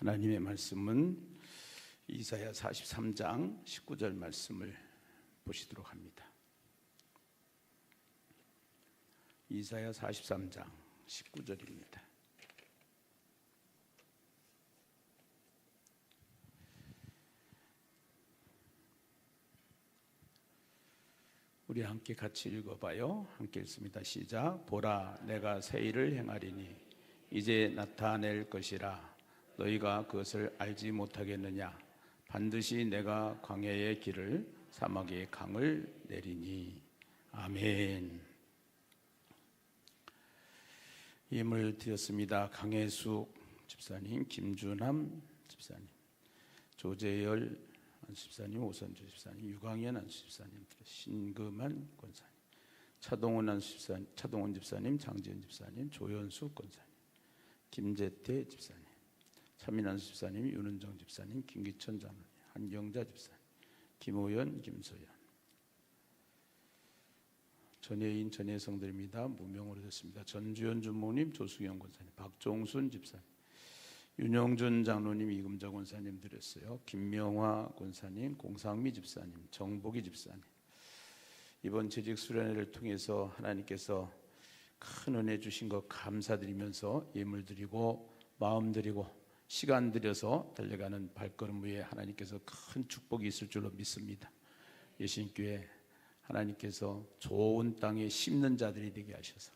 하나님의 말씀은 이사야 43장 19절 말씀을 보시도록 합니다. 이사야 43장 19절입니다. 우리 함께 같이 읽어봐요. 함께 읽습니다. 시작. 보라, 내가 새 일을 행하리니 이제 나타낼 것이라. 너희가 그것을 알지 못하겠느냐? 반드시 내가 광야의 길을 사막의 강을 내리니. 아멘. 예물 드렸습니다. 강혜숙 집사님, 김준함 집사님, 조재열 안수집사님, 오선주 집사님, 유광현 안수집사님, 신금한 권사님, 차동원 집사님, 장지현 집사님, 조연수 권사님, 김재태 집사님, 차민환 집사님, 윤은정 집사님, 김기천 장로님, 한경자 집사님, 김호연, 김소연, 전혜인, 전혜성들입니다. 무명으로 됐습니다. 전주현 주모님, 조수경 권사님, 박종순 집사님, 윤영준 장로님, 이금자 권사님 드렸어요. 김명화 권사님, 공상미 집사님, 정복희 집사님. 이번 재직 수련회를 통해서 하나님께서 큰 은혜 주신 것 감사드리면서 예물 드리고 마음 드리고 시간 들여서 달려가는 발걸음 위에 하나님께서 큰 축복이 있을 줄로 믿습니다. 예신교회 하나님께서 좋은 땅에 심는 자들이 되게 하셔서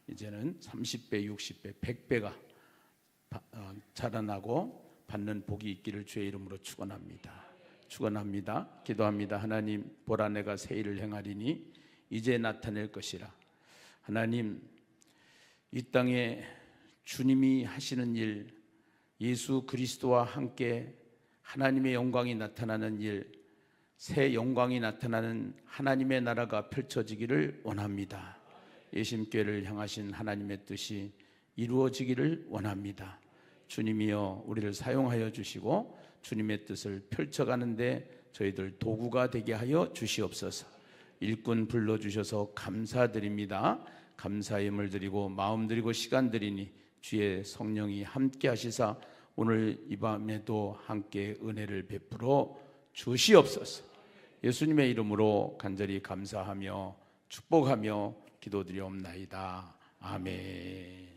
이제는 30배, 60배, 100배가 자라나고 받는 복이 있기를 주의 이름으로 축원합니다. 축원합니다. 기도합니다. 하나님, 보라, 내가 새 일을 행하리니 이제 나타낼 것이라. 하나님, 이 땅에 주님이 하시는 일, 예수 그리스도와 함께 하나님의 영광이 나타나는 일, 새 영광이 나타나는 하나님의 나라가 펼쳐지기를 원합니다. 예심교회를 향하신 하나님의 뜻이 이루어지기를 원합니다. 주님이여, 우리를 사용하여 주시고 주님의 뜻을 펼쳐가는데 저희들 도구가 되게 하여 주시옵소서. 일꾼 불러주셔서 감사드립니다. 감사임을 드리고 마음 드리고 시간 드리니 주의 성령이 함께 하시사 오늘 이 밤에도 함께 은혜를 베풀어 주시옵소서. 예수님의 이름으로 간절히 감사하며 축복하며 기도드리옵나이다. 아멘.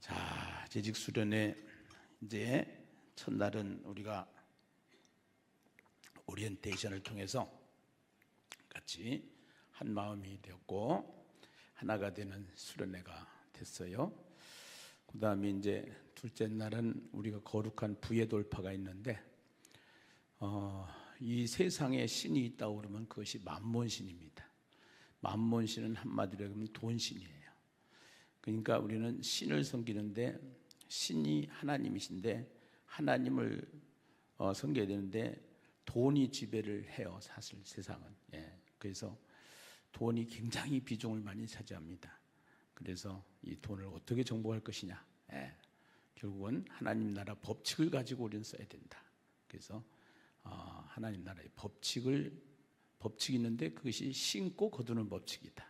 자, 재직 수련회 이제 첫날은 우리가 오리엔테이션을 통해서 같이 한 마음이 되었고 하나가 되는 수련회가 됐어요. 그 다음에 이제 둘째 날은 우리가 거룩한 부의 돌파가 있는데 이 세상에 신이 있다고 그러면 그것이 만몬신입니다. 만몬신은 한마디로 하면 돈신이에요. 그러니까 우리는 신을 섬기는데 신이 하나님이신데 하나님을 섬겨야 되는데 돈이 지배를 해요. 사실 세상은. 그래서 돈이 굉장히 비중을 많이 차지합니다. 그래서 이 돈을 어떻게 정복할 것이냐. 결국은 하나님 나라 법칙을 가지고 우리는 써야 된다. 그래서 하나님 나라의 법칙이 있는데 그것이 심고 거두는 법칙이다.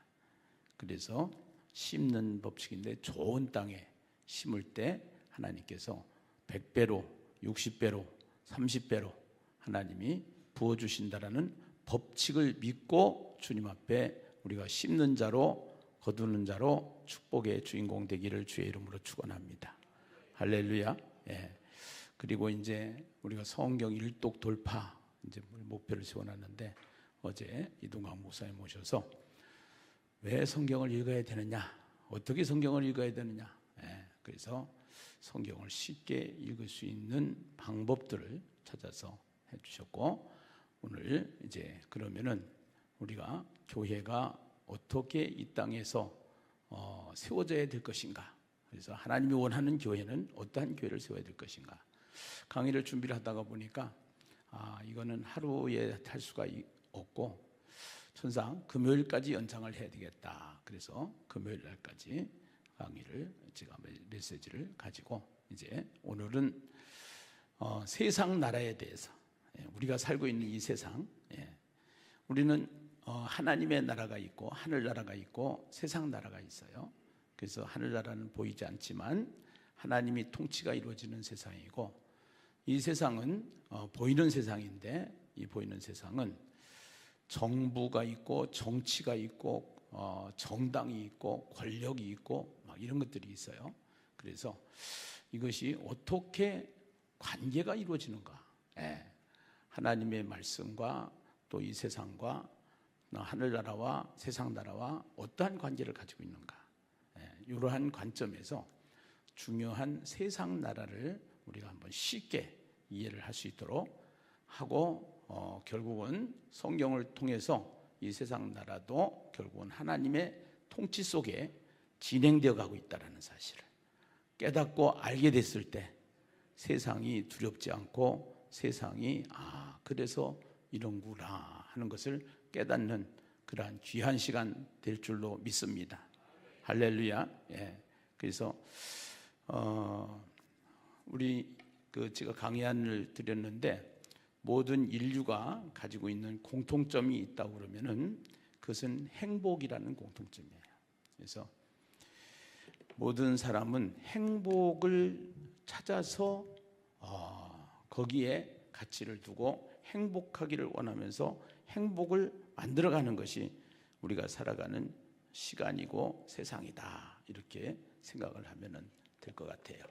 그래서 심는 법칙인데 좋은 땅에 심을 때 하나님께서 100배로, 60배로, 30배로 하나님이 부어주신다라는 법칙을 믿고 주님 앞에 우리가 심는 자로 거두는 자로 축복의 주인공 되기를 주의 이름으로 축원합니다. 할렐루야. 그리고 이제 우리가 성경 일독 돌파 이제 목표를 세워놨는데 어제 이동강 목사님 모셔서 왜 성경을 읽어야 되느냐, 어떻게 성경을 읽어야 되느냐. 그래서 성경을 쉽게 읽을 수 있는 방법들을 찾아서 해주셨고 오늘 이제 그러면은 우리가 교회가 어떻게 이 땅에서 세워져야 될 것인가. 그래서 하나님이 원하는 교회는 어떠한 교회를 세워야 될 것인가. 강의를 준비를 하다가 보니까 이거는 하루에 할 수가 없고 천상 금요일까지 연장을 해야 되겠다. 그래서 금요일 날까지 강의를 제가 메시지를 가지고 이제 오늘은 세상 나라에 대해서 우리가 살고 있는 이 세상 우리는 하나님의 나라가 있고 하늘나라가 있고 세상 나라가 있어요. 그래서 하늘나라는 보이지 않지만 하나님이 통치가 이루어지는 세상이고, 이 세상은 보이는 세상인데, 이 보이는 세상은 정부가 있고 정치가 있고 정당이 있고 권력이 있고 막 이런 것들이 있어요. 그래서 이것이 어떻게 관계가 이루어지는가, 하나님의 말씀과 또 이 세상과 하늘나라와 세상나라와 어떠한 관계를 가지고 있는가, 이러한 관점에서 중요한 세상 나라를 우리가 한번 쉽게 이해를 할 수 있도록 하고, 결국은 성경을 통해서 이 세상 나라도 결국은 하나님의 통치 속에 진행되어 가고 있다는 사실을 깨닫고 알게 됐을 때 세상이 두렵지 않고, 세상이 그래서 이런구나 하는 것을 깨닫는 그러한 귀한 시간 될 줄로 믿습니다. 할렐루야. 그래서 우리 제가 강의안을 드렸는데, 모든 인류가 가지고 있는 공통점이 있다고 그러면은 그것은 행복이라는 공통점이에요. 그래서 모든 사람은 행복을 찾아서 거기에 가치를 두고 행복하기를 원하면서 행복을 만들어가는 것이 우리가 살아가는 시간이고 세상이다, 이렇게 생각을 하면 될 것 같아요.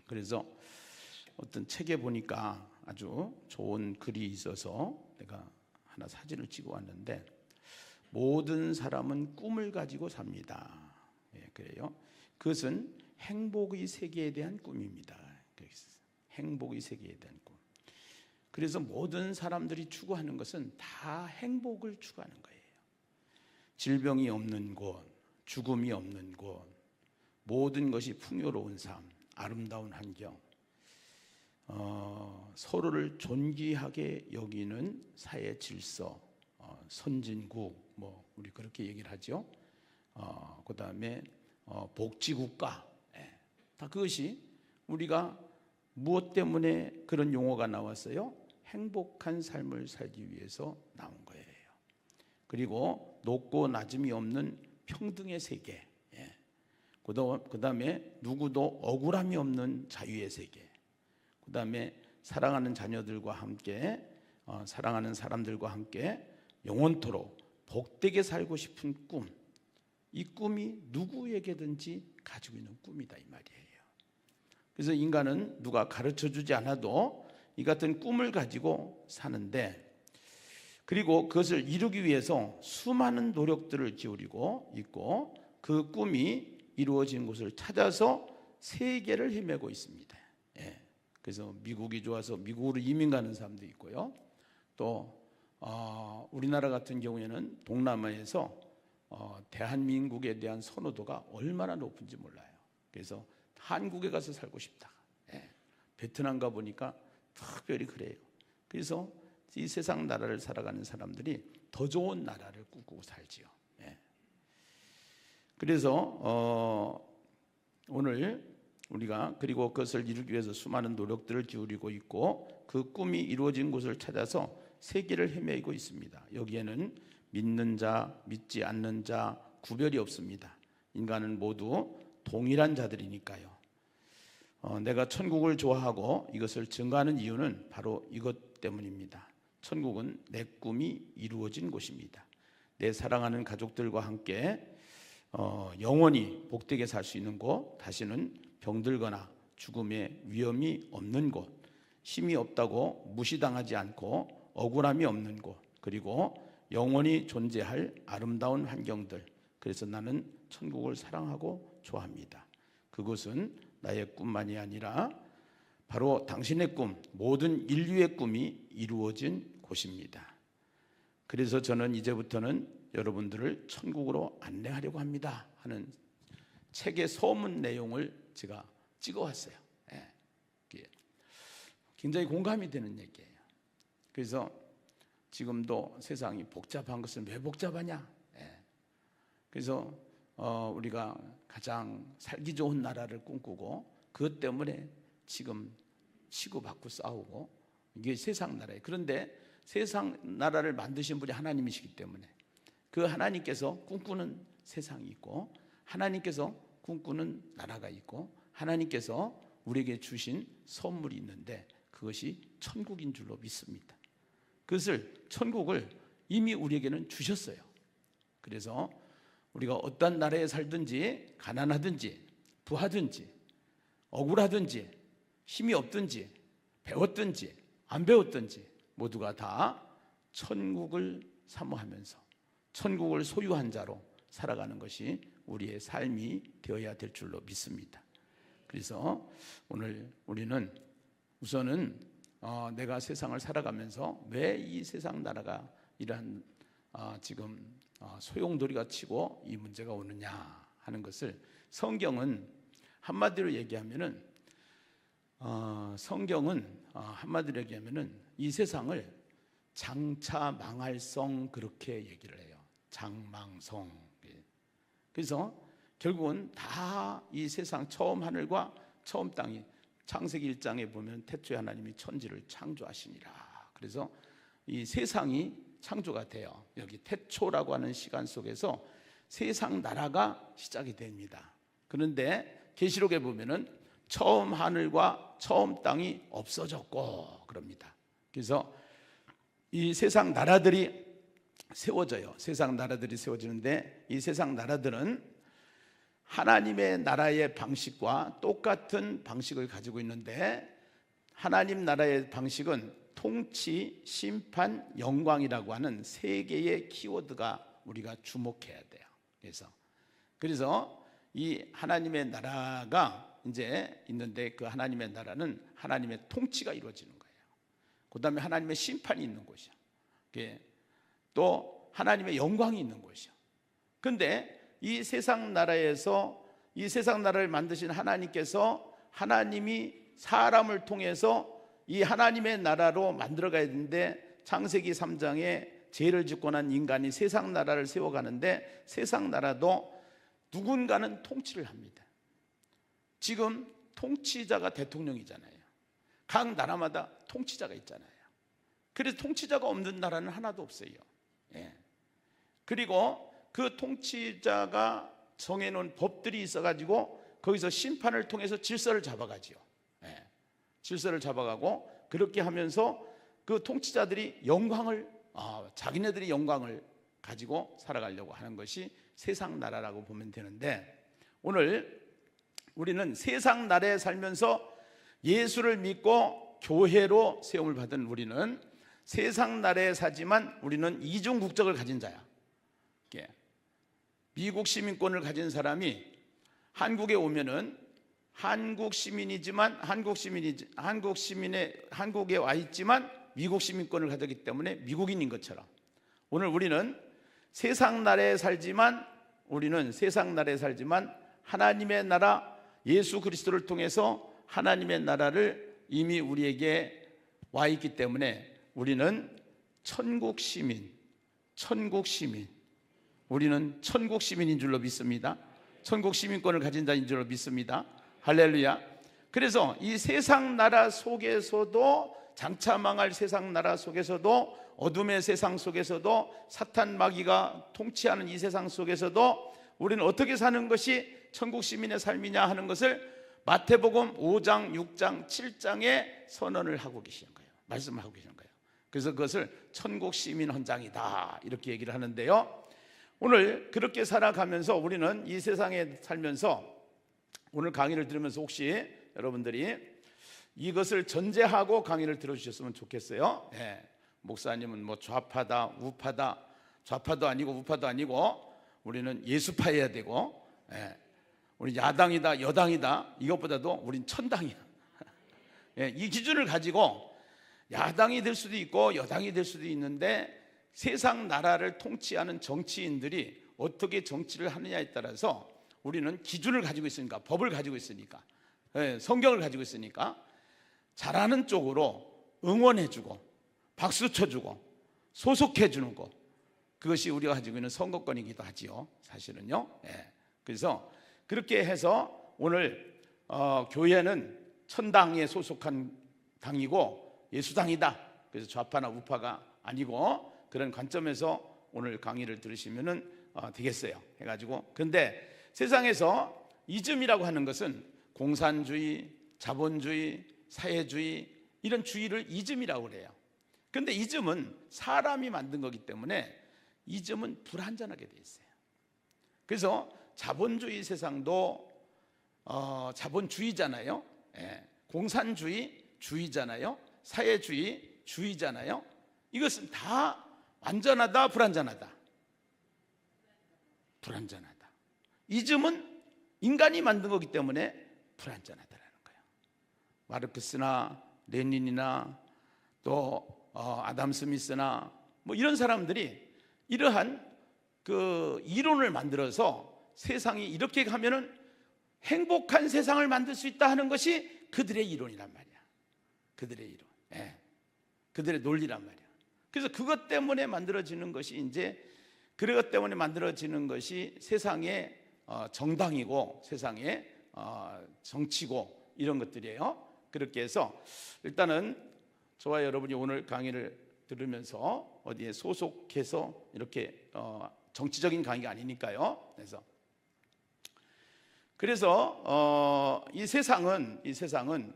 그래서 어떤 책에 보니까 아주 좋은 글이 있어서 내가 하나 사진을 찍어 왔는데, 모든 사람은 꿈을 가지고 삽니다. 그래요. 그것은 행복의 세계에 대한 꿈입니다. 행복의 세계에 대한 꿈. 그래서 모든 사람들이 추구하는 것은 다 행복을 추구하는 거예요. 질병이 없는 곳, 죽음이 없는 곳, 모든 것이 풍요로운 삶, 아름다운 환경, 서로를 존귀하게 여기는 사회 질서, 선진국, 우리 그렇게 얘기를 하죠. 그 다음에 복지국가, 다 그것이 우리가 무엇 때문에 그런 용어가 나왔어요? 행복한 삶을 살기 위해서 나온 거예요. 그리고 높고 낮음이 없는 평등의 세계, 그 다음에 누구도 억울함이 없는 자유의 세계, 그 다음에 사랑하는 자녀들과 함께, 사랑하는 사람들과 함께 영원토록 복되게 살고 싶은 꿈, 이 꿈이 누구에게든지 가지고 있는 꿈이다, 이 말이에요. 그래서 인간은 누가 가르쳐주지 않아도 이 같은 꿈을 가지고 사는데, 그리고 그것을 이루기 위해서 수많은 노력들을 기울이고 있고, 그 꿈이 이루어진 곳을 찾아서 세계를 헤매고 있습니다. 그래서 미국이 좋아서 미국으로 이민 가는 사람도 있고요. 또 우리나라 같은 경우에는 동남아에서 대한민국에 대한 선호도가 얼마나 높은지 몰라요. 그래서 한국에 가서 살고 싶다. 베트남 가 보니까 특별히 그래요. 그래서 이 세상 나라를 살아가는 사람들이 더 좋은 나라를 꿈꾸고 살지요. 그래서 오늘 우리가 그리고 그것을 이루기 위해서 수많은 노력들을 기울이고 있고, 그 꿈이 이루어진 곳을 찾아서 세계를 헤매고 있습니다. 여기에는 믿는 자, 믿지 않는 자 구별이 없습니다. 인간은 모두 동일한 자들이니까요. 내가 천국을 좋아하고 이것을 증거하는 이유는 바로 이것 때문입니다. 천국은 내 꿈이 이루어진 곳입니다. 내 사랑하는 가족들과 함께 영원히 복되게 살 수 있는 곳, 다시는 병들거나 죽음의 위험이 없는 곳, 힘이 없다고 무시당하지 않고 억울함이 없는 곳, 그리고 영원히 존재할 아름다운 환경들. 그래서 나는 천국을 사랑하고 좋아합니다. 그곳은 나의 꿈만이 아니라 바로 당신의 꿈, 모든 인류의 꿈이 이루어진 곳입니다. 그래서 저는 이제부터는 여러분들을 천국으로 안내하려고 합니다 하는 책의 서문 내용을 제가 찍어왔어요. 굉장히 공감이 되는 얘기예요. 그래서 지금도 세상이 복잡한 것은 왜 복잡하냐? 그래서 우리가 가장 살기 좋은 나라를 꿈꾸고 그것 때문에 지금 치고받고 싸우고, 이게 세상 나라예요. 그런데 세상 나라를 만드신 분이 하나님이시기 때문에 그 하나님께서 꿈꾸는 세상이 있고, 하나님께서 꿈꾸는 나라가 있고, 하나님께서 우리에게 주신 선물이 있는데 그것이 천국인 줄로 믿습니다. 천국을 이미 우리에게는 주셨어요. 그래서 우리가 어떤 나라에 살든지, 가난하든지 부하든지 억울하든지 힘이 없든지 배웠든지 안 배웠든지 모두가 다 천국을 사모하면서 천국을 소유한 자로 살아가는 것이 우리의 삶이 되어야 될 줄로 믿습니다. 그래서 오늘 우리는 우선은 내가 세상을 살아가면서 왜 이 세상 나라가 이러한 지금 소용돌이가 치고 이 문제가 오느냐 하는 것을 성경은 한마디로 얘기하면은 이 세상을 장차 망할성 그렇게 얘기를 해요. 장망성. 그래서 결국은 다 이 세상 처음 하늘과 처음 땅이 창세기 1장에 보면 태초에 하나님이 천지를 창조하시니라. 그래서 이 세상이 창조가 돼요. 여기 태초라고 하는 시간 속에서 세상 나라가 시작이 됩니다. 그런데 계시록에 보면은 처음 하늘과 처음 땅이 없어졌고 그럽니다. 그래서 이 세상 나라들이 세워져요. 세상 나라들이 세워지는데 이 세상 나라들은 하나님의 나라의 방식과 똑같은 방식을 가지고 있는데 하나님 나라의 방식은 통치, 심판, 영광이라고 하는 세 개의 키워드가 우리가 주목해야 돼요. 그래서 이 하나님의 나라가 이제 있는데 그 하나님의 나라는 하나님의 통치가 이루어지는 거예요. 그 다음에 하나님의 심판이 있는 곳이요. 또 하나님의 영광이 있는 곳이요. 그런데 이 세상 나라에서 이 세상 나라를 만드신 하나님께서 하나님이 사람을 통해서 이 하나님의 나라로 만들어가야 되는데 창세기 3장에 죄를 짓고 난 인간이 세상 나라를 세워가는데 세상 나라도 누군가는 통치를 합니다. 지금 통치자가 대통령이잖아요. 각 나라마다 통치자가 있잖아요. 그래서 통치자가 없는 나라는 하나도 없어요. 그리고 그 통치자가 정해놓은 법들이 있어가지고 거기서 심판을 통해서 질서를 잡아가지요. 질서를 잡아가고 그렇게 하면서 그 통치자들이 자기네들이 영광을 가지고 살아가려고 하는 것이 세상 나라라고 보면 되는데 오늘 우리는 세상 나라에 살면서 예수를 믿고 교회로 세움을 받은 우리는 세상 나라에 사지만 우리는 이중 국적을 가진 자야. 미국 시민권을 가진 사람이 한국에 오면은 한국에 와 있지만 미국 시민권을 가졌기 때문에 미국인인 것처럼 오늘 우리는 세상 나라에 살지만 하나님의 나라 예수 그리스도를 통해서 하나님의 나라를 이미 우리에게 와 있기 때문에 우리는 천국 시민 우리는 천국 시민인 줄로 믿습니다. 천국 시민권을 가진 자인 줄로 믿습니다. 할렐루야. 그래서 이 세상 나라 속에서도 장차 망할 세상 나라 속에서도 어둠의 세상 속에서도 사탄 마귀가 통치하는 이 세상 속에서도 우리는 어떻게 사는 것이 천국 시민의 삶이냐 하는 것을 마태복음 5장, 6장, 7장에 선언을 하고 계시는 거예요. 말씀을 하고 계시는 거예요. 그래서 그것을 천국 시민 헌장이다 이렇게 얘기를 하는데요. 오늘 그렇게 살아가면서 우리는 이 세상에 살면서 오늘 강의를 들으면서 혹시 여러분들이 이것을 전제하고 강의를 들어주셨으면 좋겠어요. 목사님은 뭐 좌파다 우파다 좌파도 아니고 우파도 아니고 우리는 예수파여야 되고 우리 야당이다 여당이다 이것보다도 우린 천당이야. 이 기준을 가지고 야당이 될 수도 있고 여당이 될 수도 있는데 세상 나라를 통치하는 정치인들이 어떻게 정치를 하느냐에 따라서 우리는 기준을 가지고 있으니까 법을 가지고 있으니까 성경을 가지고 있으니까 잘하는 쪽으로 응원해주고 박수 쳐주고 소속해주는 것 그것이 우리가 가지고 있는 선거권이기도 하지요. 사실은요. 그래서 그렇게 해서 오늘 교회는 천당에 소속한 당이고 예수당이다. 그래서 좌파나 우파가 아니고 그런 관점에서 오늘 강의를 들으시면 되겠어요. 해가지고 근데 세상에서 이즘이라고 하는 것은 공산주의, 자본주의, 사회주의 이런 주의를 이즘이라고 그래요. 그런데 이즘은 사람이 만든 거기 때문에 이즘은 불완전하게 돼 있어요. 그래서 자본주의 세상도 자본주의잖아요. 예. 공산주의 주의잖아요. 사회주의 주의잖아요. 이것은 다 완전하다, 불완전하다? 불완전하다. 이즘은 인간이 만든 거기 때문에 불완전하다라는 거예요. 마르크스나 레닌이나 또 아담 스미스나 뭐 이런 사람들이 이러한 그 이론을 만들어서 세상이 이렇게 가면은 행복한 세상을 만들 수 있다 하는 것이 그들의 이론이란 말이야. 그들의 이론, 예. 그들의 논리란 말이야. 그래서 그것 때문에 만들어지는 것이 그것 때문에 만들어지는 것이 세상의 정당이고 세상의 정치고 이런 것들이에요. 그렇게 해서 일단은 저와 여러분이 오늘 강의를 들으면서 어디에 소속해서 이렇게 정치적인 강의가 아니니까요. 그래서 이 세상은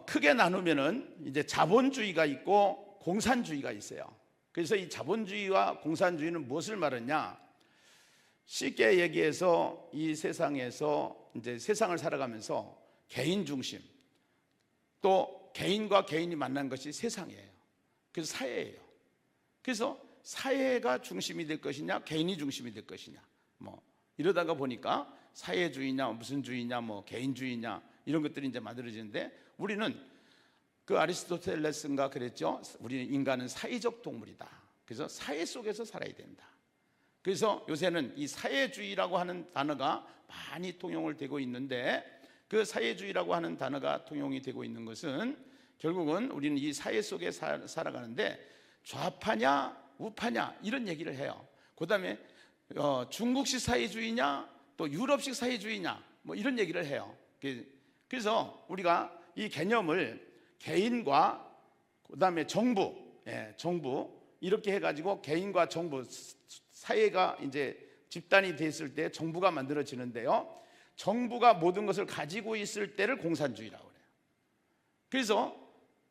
크게 나누면은 이제 자본주의가 있고 공산주의가 있어요. 그래서 이 자본주의와 공산주의는 무엇을 말하냐? 쉽게 얘기해서 이 세상에서 이제 세상을 살아가면서 개인 중심, 또 개인과 개인이 만난 것이 세상이에요. 그래서 사회예요. 그래서 사회가 중심이 될 것이냐, 개인이 중심이 될 것이냐, 뭐 이러다가 보니까 사회주의냐, 무슨 주의냐, 뭐 개인주의냐 이런 것들이 이제 만들어지는데 우리는 그 아리스토텔레스인가 그랬죠. 우리는 인간은 사회적 동물이다. 그래서 사회 속에서 살아야 된다. 그래서 요새는 이 사회주의라고 하는 단어가 많이 통용을 되고 있는데 그 사회주의라고 하는 단어가 통용이 되고 있는 것은 결국은 우리는 이 사회 속에 살아가는데 좌파냐 우파냐 이런 얘기를 해요. 그 다음에 중국식 사회주의냐 또 유럽식 사회주의냐 뭐 이런 얘기를 해요. 그래서 우리가 이 개념을 개인과 그 다음에 정부 이렇게 해가지고 개인과 정부 사회가 이제 집단이 됐을 때 정부가 만들어지는데요. 정부가 모든 것을 가지고 있을 때를 공산주의라고 그래요. 그래서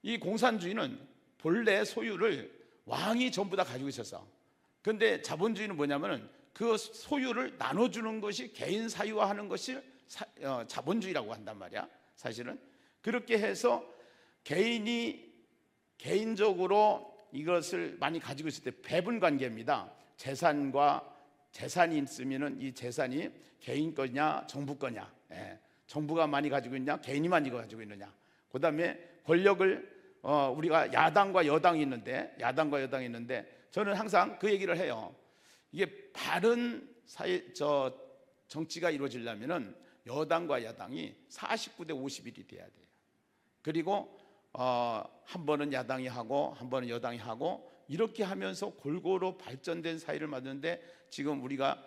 이 공산주의는 본래 소유를 왕이 전부 다 가지고 있었어. 그런데 자본주의는 뭐냐면은 그 소유를 나눠주는 것이 개인 사유화하는 것이 자본주의라고 한단 말이야. 사실은 그렇게 해서 개인이 개인적으로 이것을 많이 가지고 있을 때 배분 관계입니다. 재산이 있으면은 이 재산이 개인 거냐 정부 거냐, 정부가 많이 가지고 있냐 개인이 많이 가지고 있느냐. 그 다음에 권력을 우리가 야당과 여당이 있는데 저는 항상 그 얘기를 해요. 이게 바른 정치가 이루어지려면은 여당과 야당이 49대 51이 돼야 돼요. 그리고 한 번은 야당이 하고 한 번은 여당이 하고 이렇게 하면서 골고루 발전된 사회를 만드는데 지금 우리가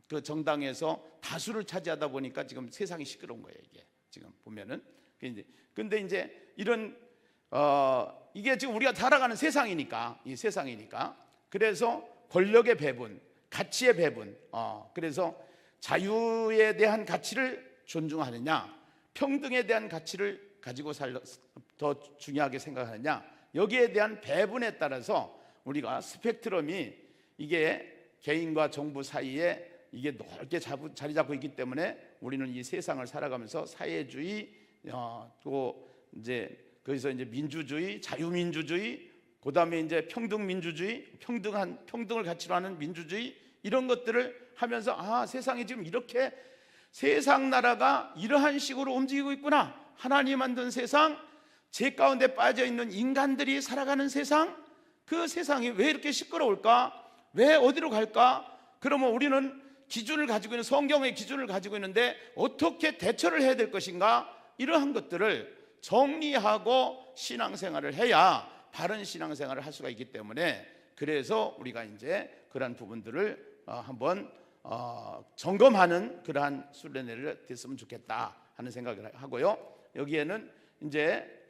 그 정당에서 다수를 차지하다 보니까 지금 세상이 시끄러운 거예요. 이게 지금 보면은. 근데 이제 이런 이게 지금 우리가 살아가는 세상이니까 그래서 권력의 배분, 가치의 배분, 그래서 자유에 대한 가치를 존중하느냐, 평등에 대한 가치를 가지고 더 중요하게 생각하느냐, 여기에 대한 배분에 따라서 우리가 스펙트럼이 이게 개인과 정부 사이에 이게 넓게 자리 잡고 있기 때문에 우리는 이 세상을 살아가면서 사회주의, 또 이제 거기서 이제 민주주의, 자유민주주의, 그 다음에 이제 평등민주주의, 평등을 가치로 하는 민주주의 이런 것들을 하면서 세상이 지금 이렇게 세상 나라가 이러한 식으로 움직이고 있구나. 하나님 만든 세상, 죄 가운데 빠져 있는 인간들이 살아가는 세상, 그 세상이 왜 이렇게 시끄러울까? 왜 어디로 갈까? 그러면 우리는 기준을 가지고 있는 성경의 기준을 가지고 있는데 어떻게 대처를 해야 될 것인가? 이러한 것들을 정리하고 신앙생활을 해야 바른 신앙생활을 할 수가 있기 때문에 그래서 우리가 이제 그러한 부분들을 한번 점검하는 그러한 순례를 됐으면 좋겠다 하는 생각을 하고요. 여기에는 이제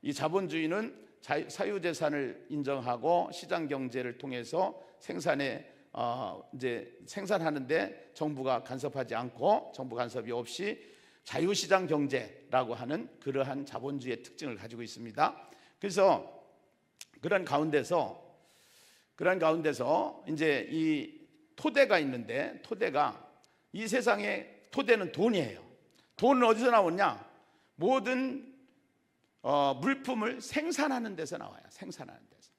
이 자본주의는 사유재산을 인정하고 시장 경제를 통해서 생산의 이제 생산하는데 정부가 간섭하지 않고 정부 간섭이 없이 자유시장 경제라고 하는 그러한 자본주의의 특징을 가지고 있습니다. 그래서 그런 가운데서 이제 이 토대가 있는데, 토대가 이 세상에 토대는 돈이에요. 돈은 어디서 나오냐? 모든 물품을 생산하는 데서 나와요. 생산하는 데서.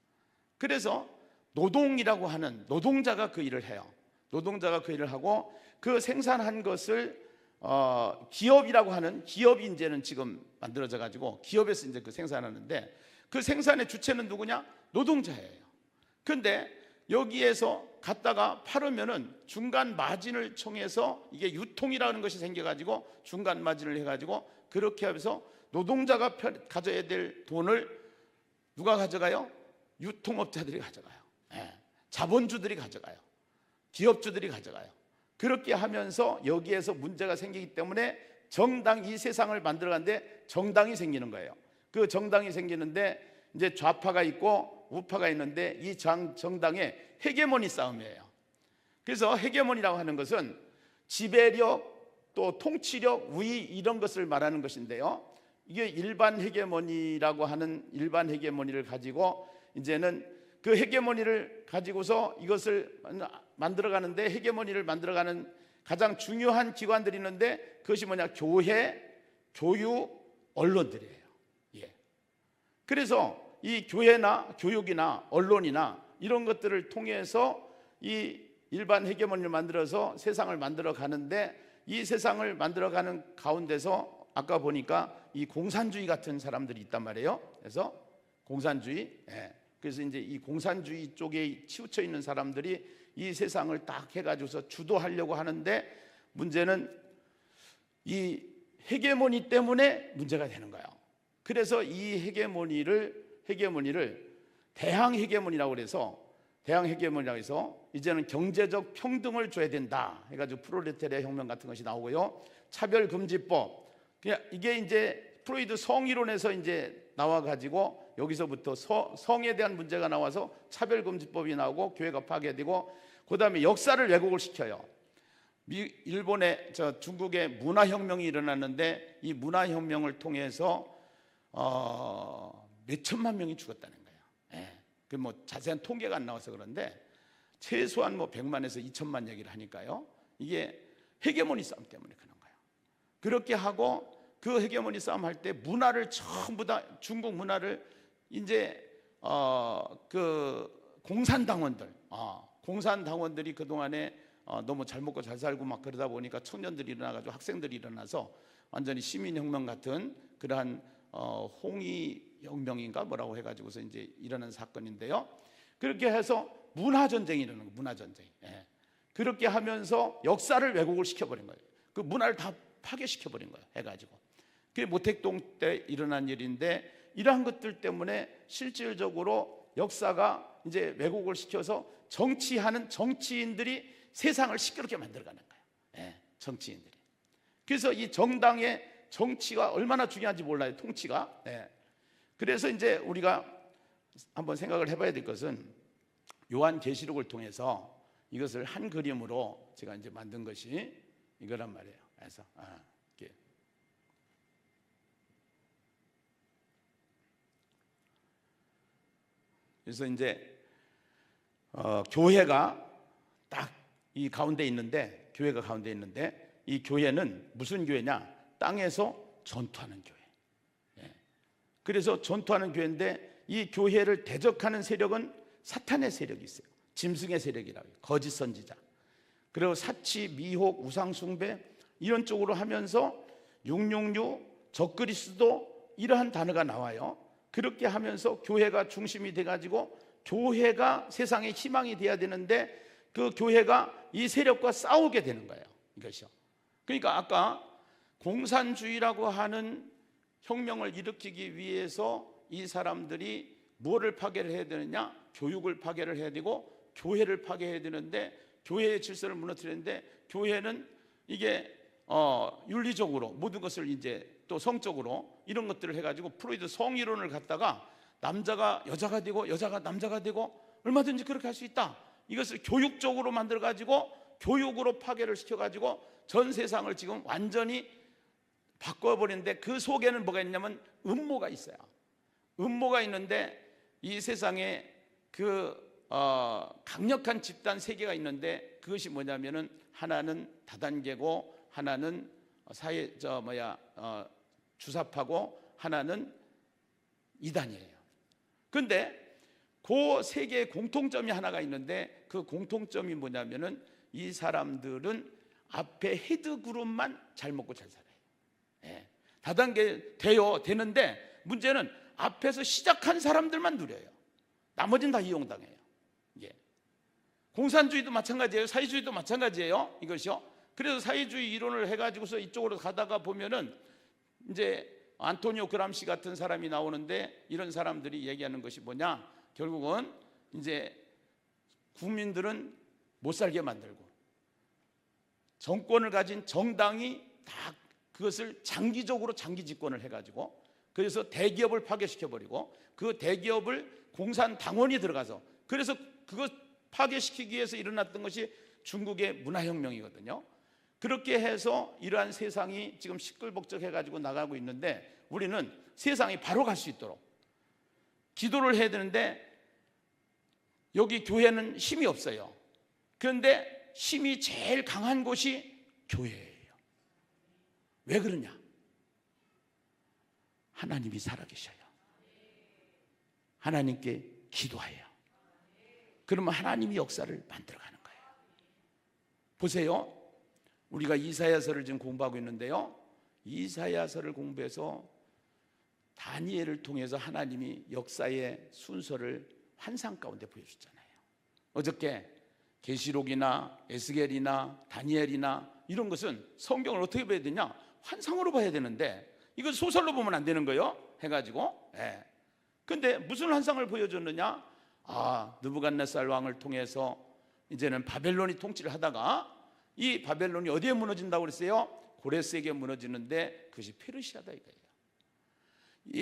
그래서 노동이라고 하는, 노동자가 그 일을 해요. 노동자가 그 일을 하고 그 생산한 것을 기업이라고 하는, 기업이 이제는 지금 만들어져 가지고 기업에서 이제 그 생산하는데, 그 생산의 주체는 누구냐? 노동자예요. 근데 여기에서 갖다가 팔으면은 중간 마진을 통해서 이게 유통이라는 것이 생겨가지고 중간 마진을 해가지고 그렇게 하면서 노동자가 가져야 될 돈을 누가 가져가요? 유통업자들이 가져가요. 자본주들이 가져가요. 기업주들이 가져가요. 그렇게 하면서 여기에서 문제가 생기기 때문에 정당, 이 세상을 만들어가는데 정당이 생기는 거예요. 그 정당이 생기는데 이제 좌파가 있고 우파가 있는데 이 정당의 헤게모니 싸움이에요. 그래서 헤게모니라고 하는 것은 지배력, 또 통치력, 우위, 이런 것을 말하는 것인데요. 이게 일반 헤게모니라고 하는, 일반 헤게모니를 가지고 이제는 그 헤게모니를 가지고서 이것을 만들어가는데, 헤게모니를 만들어가는 가장 중요한 기관들이 있는데 그것이 뭐냐? 교회, 교육, 언론들이에요. 그래서 이 교회나 교육이나 언론이나 이런 것들을 통해서 이 일반 헤게모니를 만들어서 세상을 만들어 가는데, 이 세상을 만들어 가는 가운데서 아까 보니까 이 공산주의 같은 사람들이 있단 말이에요. 그래서 공산주의, 그래서 이제 이 공산주의 쪽에 치우쳐 있는 사람들이 이 세상을 딱 해가지고서 주도하려고 하는데, 문제는 이 헤게모니 때문에 문제가 되는 거예요. 그래서 이 헤게모니를 대항 헤게모니라고 해서, 이제는 경제적 평등을 줘야 된다 해가지고 프롤레타리아 혁명 같은 것이 나오고요. 차별금지법, 이게 이제 프로이드 성이론에서 이제 나와가지고 여기서부터 성에 대한 문제가 나와서 차별금지법이 나오고 교회가 파괴되고, 그 다음에 역사를 왜곡을 시켜요. 중국의 문화혁명이 일어났는데 이 문화혁명을 통해서 몇 천만 명이 죽었다는 거예요. 그 뭐 자세한 통계가 안 나와서 그런데 최소한 뭐 100만에서 2천만 얘기를 하니까요. 이게 헤게모니 싸움 때문에 그런 거예요. 그렇게 하고 그 헤게모니 싸움 할 때 문화를 전부 다, 중국 문화를 이제 그 공산당원들이 그동안에 너무 잘 먹고 잘 살고 막 그러다 보니까 청년들이 일어나가지고 학생들이 일어나서 완전히 시민혁명 같은 그러한 홍위혁명인가 뭐라고 해가지고서 이제 일어난 사건인데요. 그렇게 해서 문화전쟁이 일어나는 거예요. 문화전쟁. 그렇게 하면서 역사를 왜곡을 시켜버린 거예요. 그 문화를 다 파괴시켜버린 거예요. 해가지고. 그게 모택동 때 일어난 일인데, 이러한 것들 때문에 실질적으로 역사가 이제 왜곡을 시켜서 정치하는 정치인들이 세상을 시끄럽게 만들어가는 거예요. 정치인들이. 그래서 이 정당의 정치가 얼마나 중요한지 몰라요. 통치가. 그래서 이제 우리가 한번 생각을 해봐야 될 것은, 요한계시록을 통해서 이것을 한 그림으로 제가 이제 만든 것이 이거란 말이에요. 그래서 이렇게. 그래서 이제 교회가 딱 이 가운데 있는데, 교회가 가운데 있는데, 이 교회는 무슨 교회냐? 땅에서 전투하는 교회. 그래서 전투하는 교회인데, 이 교회를 대적하는 세력은 사탄의 세력이 있어요. 짐승의 세력이라고 해요. 거짓 선지자. 그리고 사치, 미혹, 우상숭배 이런 쪽으로 하면서 666, 적그리스도 이러한 단어가 나와요. 그렇게 하면서 교회가 중심이 돼가지고 교회가 세상의 희망이 돼야 되는데, 그 교회가 이 세력과 싸우게 되는 거예요. 이것이요. 그러니까 아까 공산주의라고 하는 혁명을 일으키기 위해서 이 사람들이 뭐를 파괴를 해야 되느냐? 교육을 파괴를 해야 되고 교회를 파괴해야 되는데, 교회의 질서를 무너뜨리는데, 교회는 이게 윤리적으로 모든 것을 이제 또 성적으로 이런 것들을 해가지고 프로이드 성이론을 갖다가 남자가 여자가 되고 여자가 남자가 되고 얼마든지 그렇게 할 수 있다 이것을 교육적으로 만들어 가지고 교육으로 파괴를 시켜 가지고 전 세상을 지금 완전히 바꿔버리는데, 그 속에는 뭐가 있냐면 음모가 있어요. 음모가 있는데 이 세상에 강력한 집단 세계가 있는데, 그것이 뭐냐면은 하나는 다단계고 하나는 주사파고 하나는 이단이에요. 그런데 그 세 개의 공통점이 하나가 있는데, 그 공통점이 뭐냐면은 이 사람들은 앞에 헤드 그룹만 잘 먹고 잘 살아요. 예. 다단계 되는데 문제는 앞에서 시작한 사람들만 누려요. 나머지는 다 이용당해요. 예. 공산주의도 마찬가지예요. 사회주의도 마찬가지예요. 이것이요. 그래서 사회주의 이론을 해가지고서 이쪽으로 가다가 보면은 이제 안토니오 그람시 같은 사람이 나오는데, 이런 사람들이 얘기하는 것이 뭐냐? 결국은 이제 국민들은 못 살게 만들고 정권을 가진 정당이 다 그것을 장기적으로 장기 집권을 해가지고, 그래서 대기업을 파괴시켜버리고 그 대기업을 공산당원이 들어가서, 그래서 그것 파괴시키기 위해서 일어났던 것이 중국의 문화혁명이거든요. 그렇게 해서 이러한 세상이 지금 시끌벅적해가지고 나가고 있는데, 우리는 세상이 바로 갈 수 있도록 기도를 해야 되는데, 여기 교회는 힘이 없어요. 그런데 힘이 제일 강한 곳이 교회예요. 왜 그러냐? 하나님이 살아계셔요. 하나님께 기도해요. 그러면 하나님이 역사를 만들어가는 거예요. 보세요. 우리가 이사야서를 지금 공부하고 있는데요, 이사야서를 공부해서 다니엘을 통해서 하나님이 역사의 순서를 환상 가운데 보여주잖아요. 어저께 계시록이나 에스겔이나 다니엘이나 이런 것은 성경을 어떻게 봐야 되냐? 환상으로 봐야 되는데, 이건 소설로 보면 안 되는 거예요. 해가지고. 근데 무슨 환상을 보여줬느냐? 느부갓네살 왕을 통해서 이제는 바벨론이 통치를 하다가, 이 바벨론이 어디에 무너진다고 그랬어요? 고레스에게 무너지는데, 그것이 페르시아다 이거예요.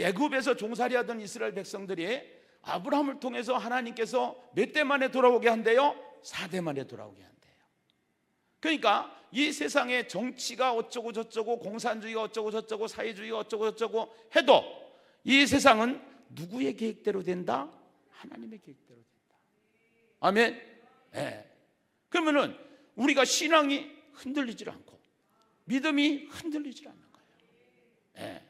애굽에서 종살이하던 이스라엘 백성들이 아브라함을 통해서 하나님께서 몇 대 만에 돌아오게 한대요? 4대 만에 돌아오게 한대요. 그러니까 이 세상에 정치가 어쩌고 저쩌고, 공산주의가 어쩌고 저쩌고, 사회주의가 어쩌고 저쩌고 해도 이 세상은 누구의 계획대로 된다? 하나님의 계획대로 된다. 아멘. 그러면은 우리가 신앙이 흔들리질 않고 믿음이 흔들리질 않는 거예요.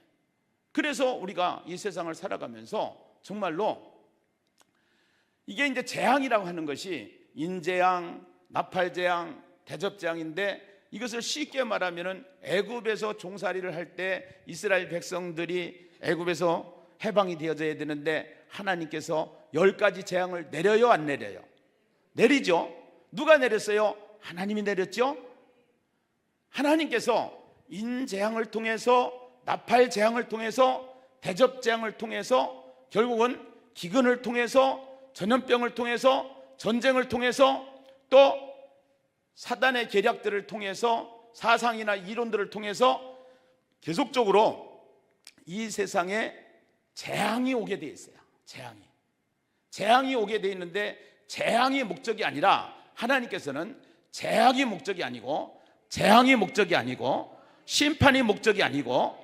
그래서 우리가 이 세상을 살아가면서 정말로 이게 이제 재앙이라고 하는 것이 인재앙, 나팔재앙, 대접재앙인데, 이것을 쉽게 말하면은 애굽에서 종살이를 할 때 이스라엘 백성들이 애굽에서 해방이 되어져야 되는데, 하나님께서 10가지 재앙을 내려요, 안 내려요? 내리죠. 누가 내렸어요? 하나님이 내렸죠. 하나님께서 인재앙을 통해서, 나팔재앙을 통해서, 대접재앙을 통해서, 결국은 기근을 통해서, 전염병을 통해서, 전쟁을 통해서, 또 사단의 계략들을 통해서, 사상이나 이론들을 통해서 계속적으로 이 세상에 재앙이 오게 돼 있어요. 재앙이 오게 돼 있는데, 재앙이 목적이 아니라 하나님께서는 재앙이 목적이 아니고, 재앙이 목적이 아니고, 심판이 목적이 아니고,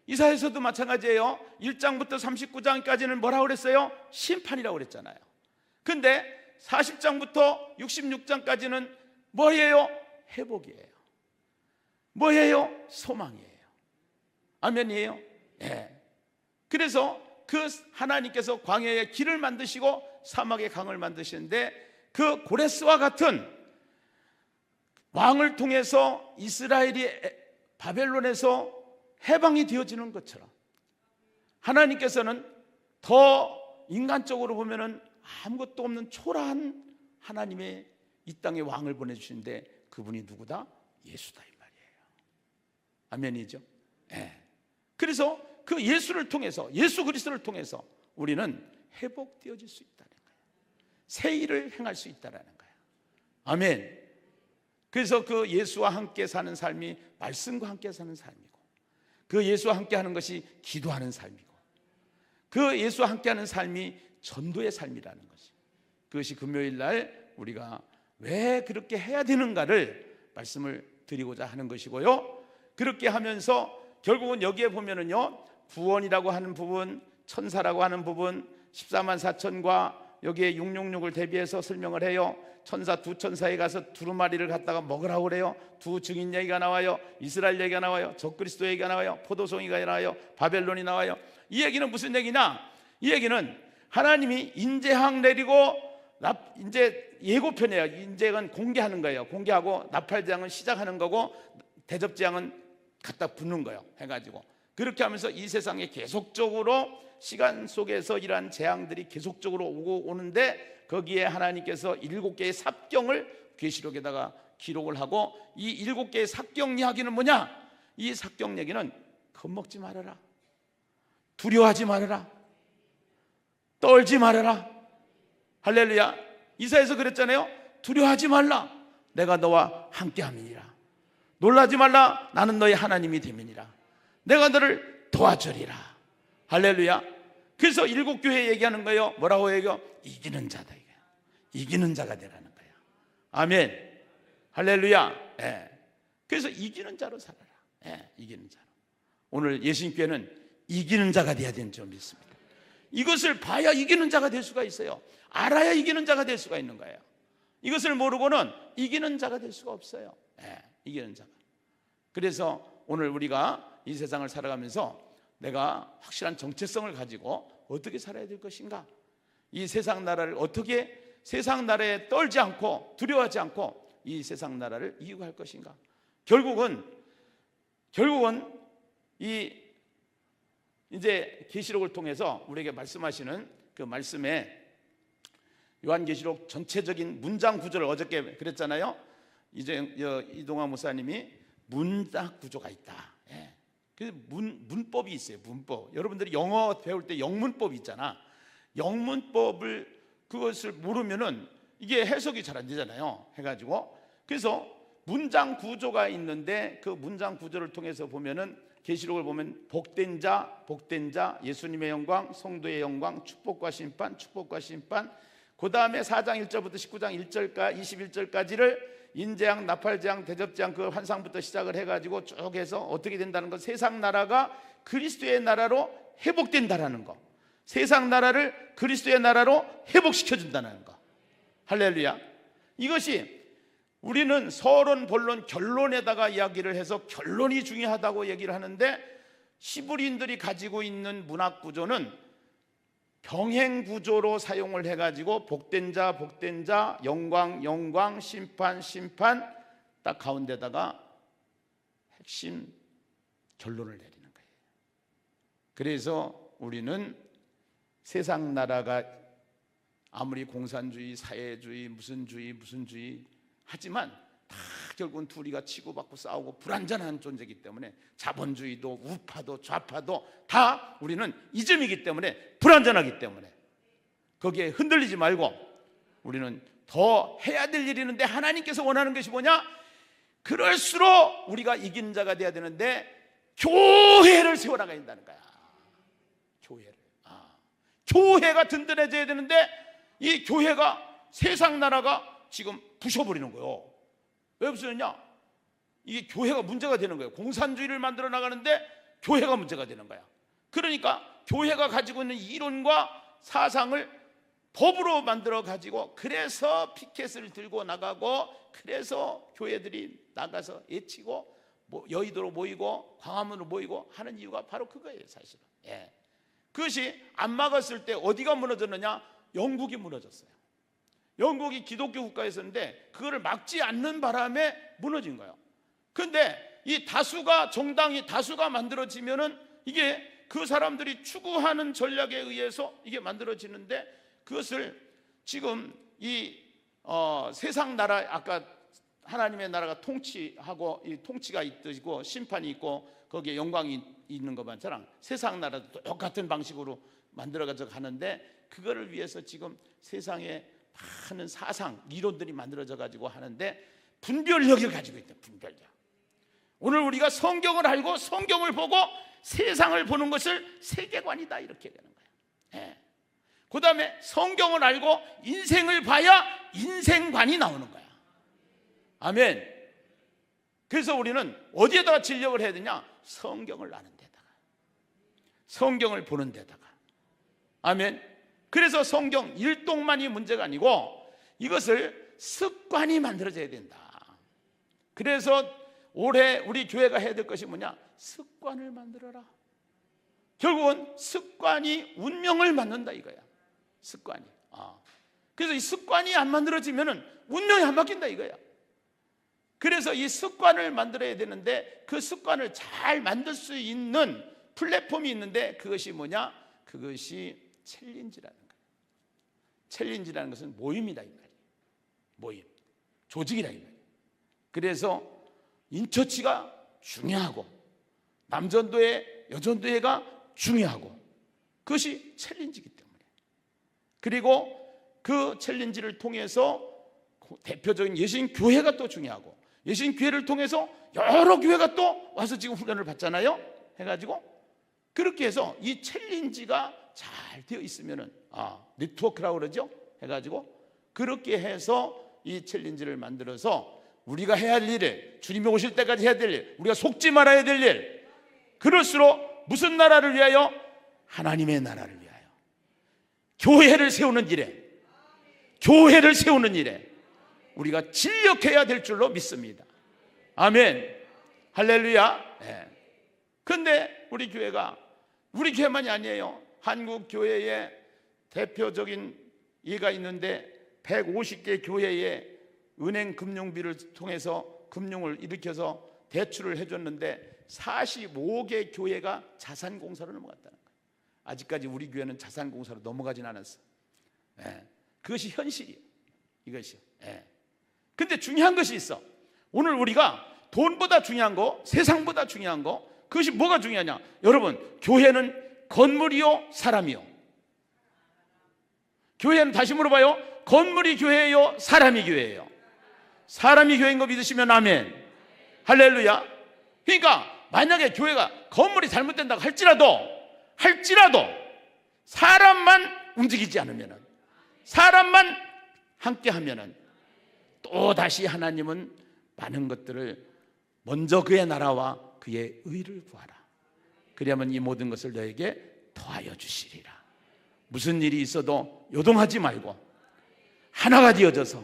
이사야서도 마찬가지예요. 1장부터 39장까지는 뭐라고 그랬어요? 심판이라고 그랬잖아요. 근데 40장부터 66장까지는 뭐예요? 회복이에요. 뭐예요? 소망이에요. 아멘이에요? 그래서 그 하나님께서 광야에 길을 만드시고 사막에 강을 만드시는데, 그 고레스와 같은 왕을 통해서 이스라엘이 바벨론에서 해방이 되어지는 것처럼, 하나님께서는 더 인간적으로 보면은 아무것도 없는 초라한 하나님의 이 땅에 왕을 보내주시는데, 그분이 누구다? 예수다 이 말이에요. 아멘이죠? 그래서 그 예수를 통해서, 예수 그리스도를 통해서 우리는 회복되어질 수 있다는 거예요. 새 일을 행할 수 있다는 거예요. 아멘. 그래서 그 예수와 함께 사는 삶이 말씀과 함께 사는 삶이고, 그 예수와 함께 하는 것이 기도하는 삶이고, 그 예수와 함께 하는 삶이 전도의 삶이라는 것이, 그것이 금요일 날 우리가 왜 그렇게 해야 되는가를 말씀을 드리고자 하는 것이고요. 그렇게 하면서 결국은 여기에 보면은요, 구원이라고 하는 부분, 천사라고 하는 부분, 14만 4천과 여기에 666을 대비해서 설명을 해요. 천사 두 천사에 가서 두루마리를 갖다가 먹으라고 그래요. 두 증인 얘기가 나와요. 이스라엘 얘기가 나와요. 적그리스도 얘기가 나와요. 포도송이가 나와요. 바벨론이 나와요. 이 얘기는 무슨 얘기냐? 이 얘기는 하나님이 인재항 내리고 이제 예고편이에요. 인재는 공개하는 거예요. 공개하고 나팔재앙은 시작하는 거고 대접재앙은 갖다 붙는 거예요. 해가지고 그렇게 하면서 이 세상에 계속적으로 시간 속에서 이러한 재앙들이 계속적으로 오고 오는데, 거기에 하나님께서 7개의 삽경을 계시록에다가 기록을 하고, 이 7개의 삽경 이야기는 뭐냐? 이 삽경 얘기는 겁먹지 말아라, 두려워하지 말아라, 떨지 말아라. 할렐루야. 이사야에서 그랬잖아요. 두려워하지 말라, 내가 너와 함께함이니라. 놀라지 말라, 나는 너의 하나님이 됨이니라. 내가 너를 도와주리라. 할렐루야. 그래서 7교회 얘기하는 거예요. 뭐라고 얘기해요? 이기는 자다. 이기는 자가 되라는 거예요. 아멘. 할렐루야. 예. 그래서 이기는 자로 살아라. 예. 이기는 자로. 오늘 예수님께는 이기는 자가 되어야 되는 줄 믿습니다. 이것을 봐야 이기는 자가 될 수가 있어요. 알아야 이기는 자가 될 수가 있는 거예요. 이것을 모르고는 이기는 자가 될 수가 없어요. 예. 이기는 자가. 그래서 오늘 우리가 이 세상을 살아가면서 내가 확실한 정체성을 가지고 어떻게 살아야 될 것인가, 이 세상 나라를 어떻게 세상 나라에 떨지 않고 두려워하지 않고 이 세상 나라를 이기고 할 것인가. 결국은 이 이제 계시록을 통해서 우리에게 말씀하시는 그 말씀에 요한계시록 전체적인 문장 구조를 어저께 그랬잖아요. 이제 이동환 목사님이 문장 구조가 있다. 예. 그 문법이 있어요. 문법. 여러분들이 영어 배울 때 영문법이 있잖아. 영문법을 그것을 모르면은 이게 해석이 잘 안 되잖아요. 해가지고 그래서 문장 구조가 있는데 그 문장 구조를 통해서 보면은 계시록을 보면 복된 자, 예수님의 영광, 성도의 영광, 축복과 심판, 그 다음에 4장 1절부터 19장 1절까 21절까지를 인재앙, 나팔재앙, 대접재앙 그 환상부터 시작을 해가지고 쭉 해서 어떻게 된다는 것, 세상 나라가 그리스도의 나라로 회복된다라는 것, 세상 나라를 그리스도의 나라로 회복시켜준다는 것. 할렐루야. 이것이 우리는 서론, 본론, 결론에다가 이야기를 해서 결론이 중요하다고 얘기를 하는데, 히브리인들이 가지고 있는 문학 구조는 병행 구조로 사용을 해가지고 복된 자, 영광, 심판 딱 가운데다가 핵심 결론을 내리는 거예요. 그래서 우리는 세상 나라가 아무리 공산주의, 사회주의, 무슨 주의 하지만 다 결국은 둘이가 치고받고 싸우고 불완전한 존재이기 때문에 자본주의도 우파도 좌파도 다 우리는 이즘이기 때문에 불완전하기 때문에 거기에 흔들리지 말고 우리는 더 해야 될 일이 있는데, 하나님께서 원하는 것이 뭐냐? 그럴수록 우리가 이기는 자가 돼야 되는데 교회를 세워나가야 된다는 거야. 교회가 든든해져야 되는데 이 교회가 세상 나라가 지금 부셔버리는 거예요. 왜 부수느냐? 이게 교회가 문제가 되는 거예요. 공산주의를 만들어 나가는데 교회가 문제가 되는 거야. 그러니까 교회가 가지고 있는 이론과 사상을 법으로 만들어 가지고, 그래서 피켓을 들고 나가고, 그래서 교회들이 나가서 외치고 여의도로 모이고 광화문으로 모이고 하는 이유가 바로 그거예요, 사실은. 예. 그것이 안 막았을 때 어디가 무너졌느냐? 영국이 무너졌어요. 영국이 기독교 국가였었는데 그거를 막지 않는 바람에 무너진 거예요. 그런데 이 정당이 다수가 만들어지면은 이게 그 사람들이 추구하는 전략에 의해서 이게 만들어지는데, 그것을 지금 이 세상 나라, 아까 하나님의 나라가 통치하고 이 통치가 있고 심판이 있고 거기에 영광이 있는 것만처럼 세상 나라도 똑같은 방식으로 만들어가지고 가는데, 그거를 위해서 지금 세상에 많은 사상, 이론들이 만들어져 가지고 하는데 분별력을 가지고 있다. 분별력. 오늘 우리가 성경을 알고 성경을 보고 세상을 보는 것을 세계관이다, 이렇게 되는 거예요. 예. 그 다음에 성경을 알고 인생을 봐야 인생관이 나오는 거야. 아멘. 그래서 우리는 어디에다가 진력을 해야 되냐? 성경을 아는 데다가, 성경을 보는 데다가. 아멘. 그래서 성경 일독만이 문제가 아니고 이것을 습관이 만들어져야 된다. 그래서 올해 우리 교회가 해야 될 것이 뭐냐? 습관을 만들어라. 결국은 습관이 운명을 만든다 이거야. 습관이. 그래서 이 습관이 안 만들어지면 운명이 안 바뀐다 이거야. 그래서 이 습관을 만들어야 되는데 그 습관을 잘 만들 수 있는 플랫폼이 있는데 그것이 뭐냐? 그것이 챌린지라는 거예요. 챌린지라는 것은 모임이다 이 말이에요. 모임, 조직이다 이 말이에요. 그래서 인처치가 중요하고 남전도회, 여전도회가 중요하고 그것이 챌린지이기 때문에, 그리고 그 챌린지를 통해서 대표적인 예수님교회가 또 중요하고 예수님교회를 통해서 여러 교회가 또 와서 지금 훈련을 받잖아요. 해가지고 그렇게 해서 이 챌린지가 잘 되어 있으면은 네트워크라고 그러죠. 해가지고 그렇게 해서 이 챌린지를 만들어서 우리가 해야 할 일을, 주님이 오실 때까지 해야 될 일, 우리가 속지 말아야 될 일, 그럴수록 무슨 나라를 위하여? 하나님의 나라를 위하여, 교회를 세우는 일에, 교회를 세우는 일에 우리가 진력해야 될 줄로 믿습니다. 아멘. 할렐루야. 그런데 우리 교회만이 아니에요. 한국 교회에 대표적인 예가 있는데 150개 교회에 은행 금융비를 통해서 금융을 일으켜서 대출을 해줬는데 45개 교회가 자산공사로 넘어갔다는 거예요. 아직까지 우리 교회는 자산공사로 넘어가진 않았어. 그것이 현실이에요. 이것이요. 근데 중요한 것이 있어. 오늘 우리가 돈보다 중요한 거, 세상보다 중요한 거, 그것이 뭐가 중요하냐? 여러분, 교회는 건물이요, 사람이요? 교회는 다시 물어봐요. 건물이 교회예요, 사람이 교회예요? 사람이 교회인 거 믿으시면 아멘. 할렐루야. 그러니까 만약에 교회가 건물이 잘못된다고 할지라도 사람만 움직이지 않으면, 사람만 함께 하면은 또 다시 하나님은 많은 것들을 먼저 그의 나라와 그의 의를 구하라. 그리하면 이 모든 것을 너에게 더하여 주시리라. 무슨 일이 있어도 요동하지 말고 하나가 되어져서,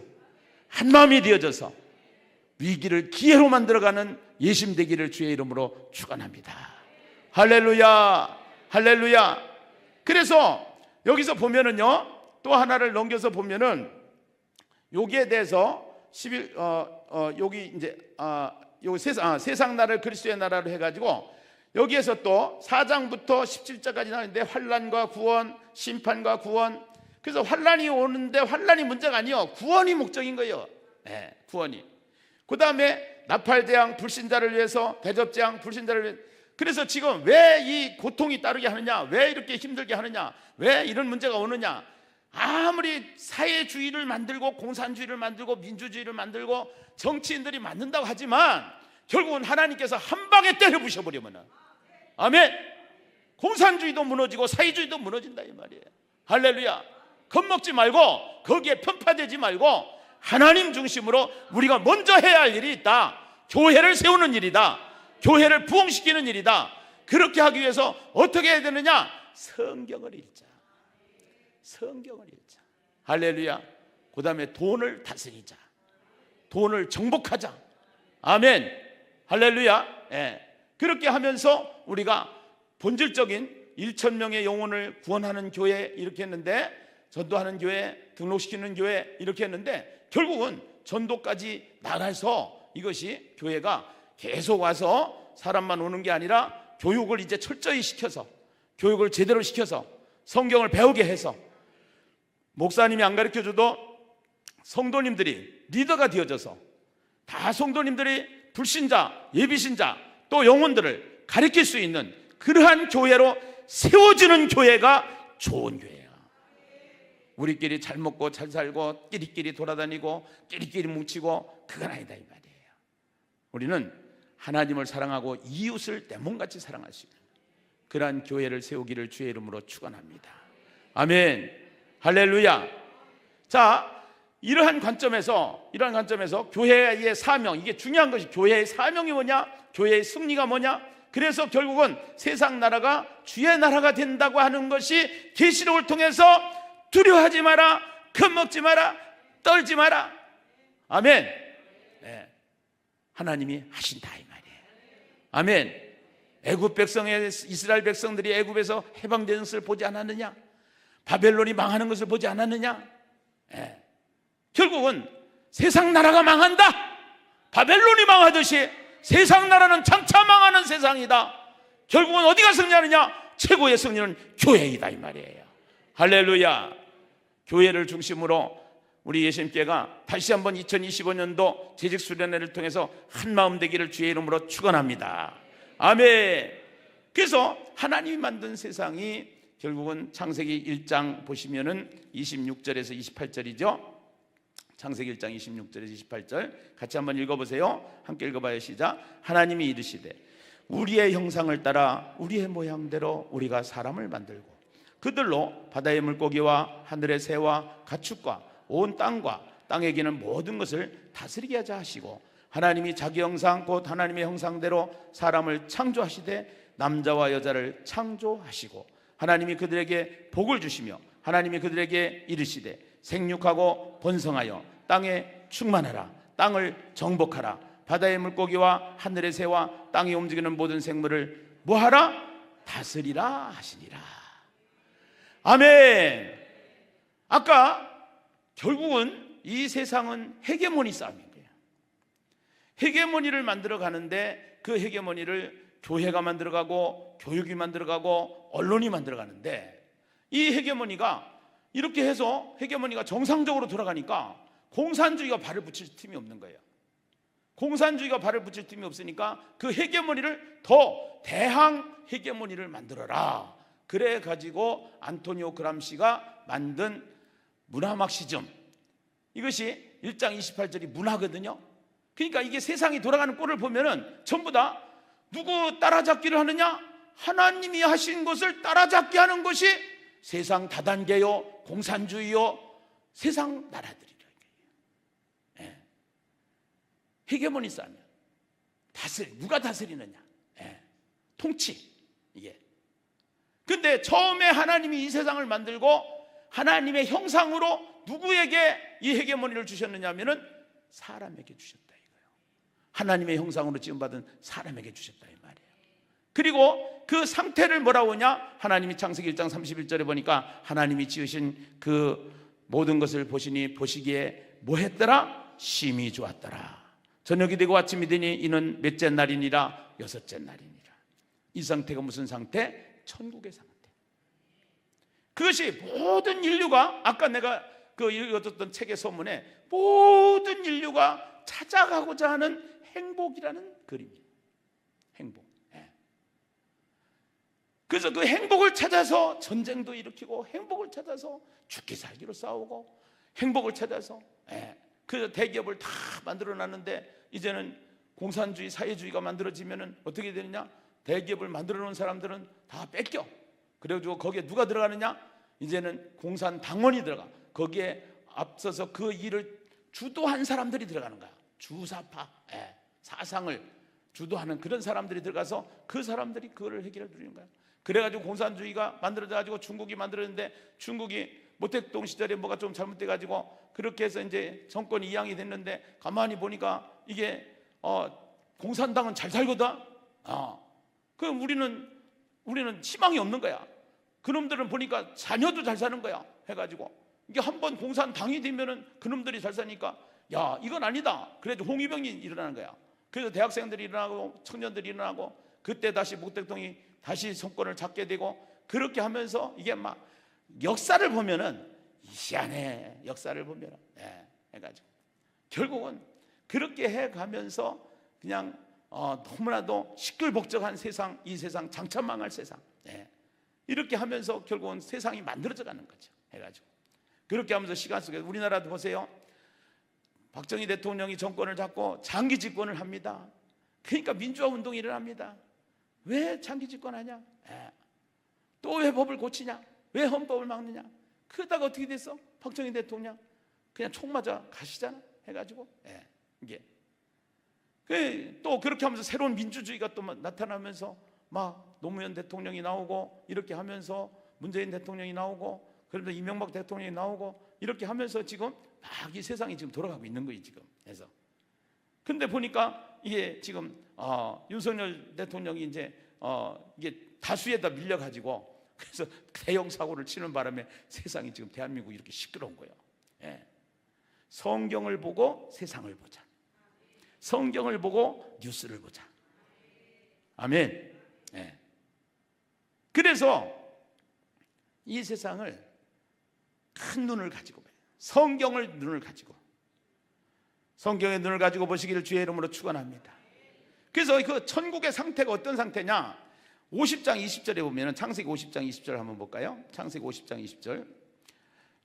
한 마음이 되어져서 위기를 기회로 만들어가는 예심 되기를 주의 이름으로 축원합니다. 할렐루야, 할렐루야. 그래서 여기서 보면은요, 또 하나를 넘겨서 보면은 여기에 대해서 여기 이제 요 세상 나라를 그리스도의 나라로 해가지고 여기에서 또 4장부터 17장까지 나오는데 환난과 구원, 심판과 구원. 그래서 환난이 오는데 환난이 문제가 아니요, 구원이 목적인 거예요. 구원이. 그 다음에 나팔대왕 불신자를 위해서, 대접재앙 불신자를 위해서. 그래서 지금 왜 이 고통이 따르게 하느냐, 왜 이렇게 힘들게 하느냐, 왜 이런 문제가 오느냐. 아무리 사회주의를 만들고 공산주의를 만들고 민주주의를 만들고 정치인들이 만든다고 하지만 결국은 하나님께서 한 방에 때려 부셔버리면, 아멘, 공산주의도 무너지고 사회주의도 무너진다 이 말이에요. 할렐루야. 겁먹지 말고 거기에 편파되지 말고 하나님 중심으로 우리가 먼저 해야 할 일이 있다. 교회를 세우는 일이다. 교회를 부흥시키는 일이다. 그렇게 하기 위해서 어떻게 해야 되느냐? 성경을 읽자. 성경을 읽자. 할렐루야. 그 다음에 돈을 다스리자. 돈을 정복하자. 아멘. 할렐루야. 그렇게 하면서 우리가 본질적인 1,000명의 영혼을 구원하는 교회 이렇게 했는데, 전도하는 교회, 등록시키는 교회 이렇게 했는데, 결국은 전도까지 나가서 이것이 교회가 계속 와서 사람만 오는 게 아니라 교육을 이제 철저히 시켜서, 교육을 제대로 시켜서 성경을 배우게 해서, 목사님이 안 가르쳐줘도 성도님들이 리더가 되어져서 다 성도님들이 불신자, 예비신자 또 영혼들을 가르칠 수 있는 그러한 교회로 세워지는 교회가 좋은 교회야. 우리끼리 잘 먹고 잘 살고 끼리끼리 돌아다니고 끼리끼리 뭉치고 그건 아니다 이 말이에요. 우리는 하나님을 사랑하고 이웃을 내 몸같이 사랑할 수 있는 그러한 교회를 세우기를 주의 이름으로 축원합니다. 아멘. 할렐루야. 자, 이러한 관점에서 교회의 사명, 이게 중요한 것이 교회의 사명이 뭐냐, 교회의 승리가 뭐냐. 그래서 결국은 세상 나라가 주의 나라가 된다고 하는 것이 계시록을 통해서 두려워하지 마라, 겁먹지 마라, 떨지 마라. 아멘. 네. 하나님이 하신다 이 말이에요. 아멘. 애굽 백성의 이스라엘 백성들이 애굽에서 해방되는 것을 보지 않았느냐? 바벨론이 망하는 것을 보지 않았느냐? 네. 결국은 세상 나라가 망한다. 바벨론이 망하듯이 세상 나라는 장차 망하는 세상이다. 결국은 어디가 승리하느냐? 최고의 승리는 교회이다 이 말이에요. 할렐루야. 교회를 중심으로 우리 예수님께가 다시 한번 2025년도 재직수련회를 통해서 한마음 되기를 주의 이름으로 축원합니다. 아멘. 그래서 하나님이 만든 세상이 결국은 창세기 1장 보시면은 26절에서 28절이죠. 창세기 1장 26절에서 28절 같이 한번 읽어보세요. 함께 읽어봐요. 시작. 하나님이 이르시되 우리의 형상을 따라 우리의 모양대로 우리가 사람을 만들고 그들로 바다의 물고기와 하늘의 새와 가축과 온 땅과 땅에 기는 모든 것을 다스리게 하자 하시고 하나님이 자기 형상 곧 하나님의 형상대로 사람을 창조하시되 남자와 여자를 창조하시고 하나님이 그들에게 복을 주시며 하나님이 그들에게 이르시되 생육하고 번성하여 땅에 충만하라. 땅을 정복하라. 바다의 물고기와 하늘의 새와 땅에 움직이는 모든 생물을 뭐하라? 다스리라 하시니라. 아멘. 아까 결국은 이 세상은 헤게모니 싸움인 거예요. 헤게모니를 만들어 가는데 그 헤게모니를 교회가 만들어가고 교육이 만들어가고 언론이 만들어가는데 이 헤게모니가 이렇게 해서 헤게모니가 정상적으로 돌아가니까 공산주의가 발을 붙일 틈이 없는 거예요. 공산주의가 발을 붙일 틈이 없으니까 그 헤게모니를 더 대항 헤게모니를 만들어라. 그래 가지고 안토니오 그람시가 만든 문화 막시즘, 이것이 1장 28절이 문화거든요. 그러니까 이게 세상이 돌아가는 꼴을 보면은 전부 다 누구 따라잡기를 하느냐? 하나님이 하신 것을 따라잡게 하는 것이 세상 다단계요, 공산주의요, 세상 나라들이라. 예. 헤게모니 싸면 누가 다스리느냐? 예. 통치. 이게. 근데 처음에 하나님이 이 세상을 만들고 하나님의 형상으로 누구에게 이 헤게모니를 주셨느냐 하면은 사람에게 주셨다 이거예요. 하나님의 형상으로 지음받은 사람에게 주셨다 이 말이에요. 그리고 그 상태를 뭐라고 하냐? 하나님이 창세기 1장 31절에 보니까 하나님이 지으신 그 모든 것을 보시니 보시기에 뭐 했더라? 심히 좋았더라. 저녁이 되고 아침이 되니 이는 몇째 날이니라? 여섯째 날이니라. 이 상태가 무슨 상태? 천국의 상태. 그것이 모든 인류가 아까 내가 그 읽었던 책의 서문에 모든 인류가 찾아가고자 하는 행복이라는 그림이에요. 행복. 예. 그래서 그 행복을 찾아서 전쟁도 일으키고 행복을 찾아서 죽기 살기로 싸우고 행복을 찾아서 그래서 대기업을 다 만들어놨는데 이제는 공산주의 사회주의가 만들어지면은 어떻게 되느냐? 대기업을 만들어 놓은 사람들은 다 뺏겨. 그래가지고 거기에 누가 들어가느냐? 이제는 공산당원이 들어가. 거기에 앞서서 그 일을 주도한 사람들이 들어가는 거야. 주사파, 사상을 주도하는 그런 사람들이 들어가서 그 사람들이 그거를 해결해 주는 거야. 그래가지고 공산주의가 만들어져가지고 중국이 만들었는데 중국이 모택동 시절에 뭐가 좀 잘못돼가지고 그렇게 해서 이제 정권이 이양이 됐는데 가만히 보니까 이게 공산당은 잘 살거든. 그럼 우리는 희망이 없는 거야. 그놈들은 보니까 자녀도 잘 사는 거야. 해가지고 이게 한번 공산당이 되면은 그놈들이 잘 사니까 야 이건 아니다. 그래도 홍위병이 일어나는 거야. 그래서 대학생들이 일어나고 청년들이 일어나고 그때 다시 모택동이 다시 정권을 잡게 되고 그렇게 하면서 이게 막 역사를 보면은 희한해. 역사를 보면은 해가지고 결국은 그렇게 해가면서 그냥 너무나도 시끌벅적한 세상, 이 세상 장차 망할 세상 이렇게 하면서 결국은 세상이 만들어져 가는 거죠. 해가지고 그렇게 하면서 시간 속에 우리나라도 보세요. 박정희 대통령이 정권을 잡고 장기 집권을 합니다. 그러니까 민주화 운동이 일어납니다. 왜 장기 집권하냐? 또 왜 법을 고치냐? 왜 헌법을 막느냐? 그러다가 어떻게 됐어? 박정희 대통령 그냥 총 맞아 가시잖아 해가지고. 이게 또 그렇게 하면서 새로운 민주주의가 또 나타나면서 막 노무현 대통령이 나오고 이렇게 하면서 문재인 대통령이 나오고 그러면서 이명박 대통령이 나오고 이렇게 하면서 지금 막 이 세상이 지금 돌아가고 있는 거예요 지금. 그래서 근데 보니까 이게 지금 윤석열 대통령이 이제 이게 다수에다 밀려가지고 그래서 대형 사고를 치는 바람에 세상이 지금 대한민국이 이렇게 시끄러운 거예요. 성경을 보고 세상을 보자. 성경을 보고 뉴스를 보자. 아멘. 그래서 이 세상을 큰 눈을 가지고 봐요. 성경을 눈을 가지고, 성경의 눈을 가지고 보시기를 주의 이름으로 축원합니다. 그래서 그 천국의 상태가 어떤 상태냐? 50장 20절에 보면, 창세기 50장 20절 한번 볼까요? 창세기 50장 20절.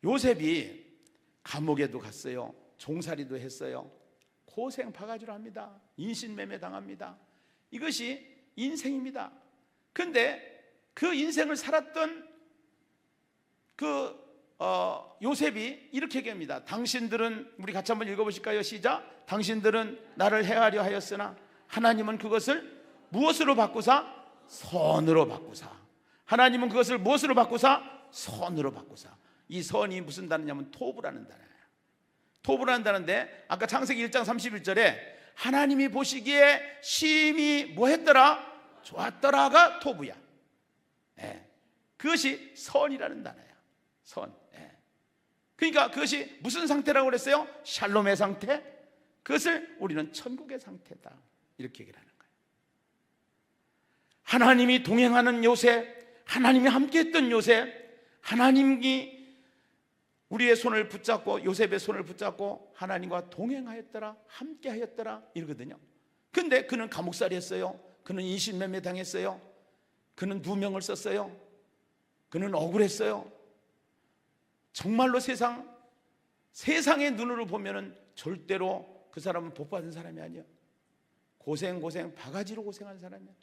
요셉이 감옥에도 갔어요. 종살이도 했어요. 고생 바가지로 합니다. 인신매매 당합니다. 이것이 인생입니다. 근데 그 인생을 살았던 요셉이 이렇게 얘기합니다. 당신들은, 우리 같이 한번 읽어보실까요? 시작. 당신들은 나를 해하려 하였으나 하나님은 그것을 무엇으로 바꾸사? 선으로 바꾸사. 하나님은 그것을 무엇으로 바꾸사? 선으로 바꾸사. 이 선이 무슨 단어냐면 토부라는 단어예요. 토부라는 단어인데 아까 창세기 1장 31절에 하나님이 보시기에 심히 뭐 했더라? 좋았더라가 토부야. 그것이 선이라는 단어야. 선. 그러니까 그것이 무슨 상태라고 그랬어요? 샬롬의 상태. 그것을 우리는 천국의 상태다 이렇게 얘기를 하는 거예요. 하나님이 동행하는 요셉, 하나님이 함께했던 요셉, 하나님이 우리의 손을 붙잡고 요셉의 손을 붙잡고 하나님과 동행하였더라, 함께하였더라 이러거든요. 근데 그는 감옥살이 했어요. 그는 인신매매 당했어요. 그는 누명을 썼어요. 그는 억울했어요. 정말로 세상의 눈으로 보면은 절대로 그 사람은 복 받은 사람이 아니야. 고생 바가지로 고생한 사람이야.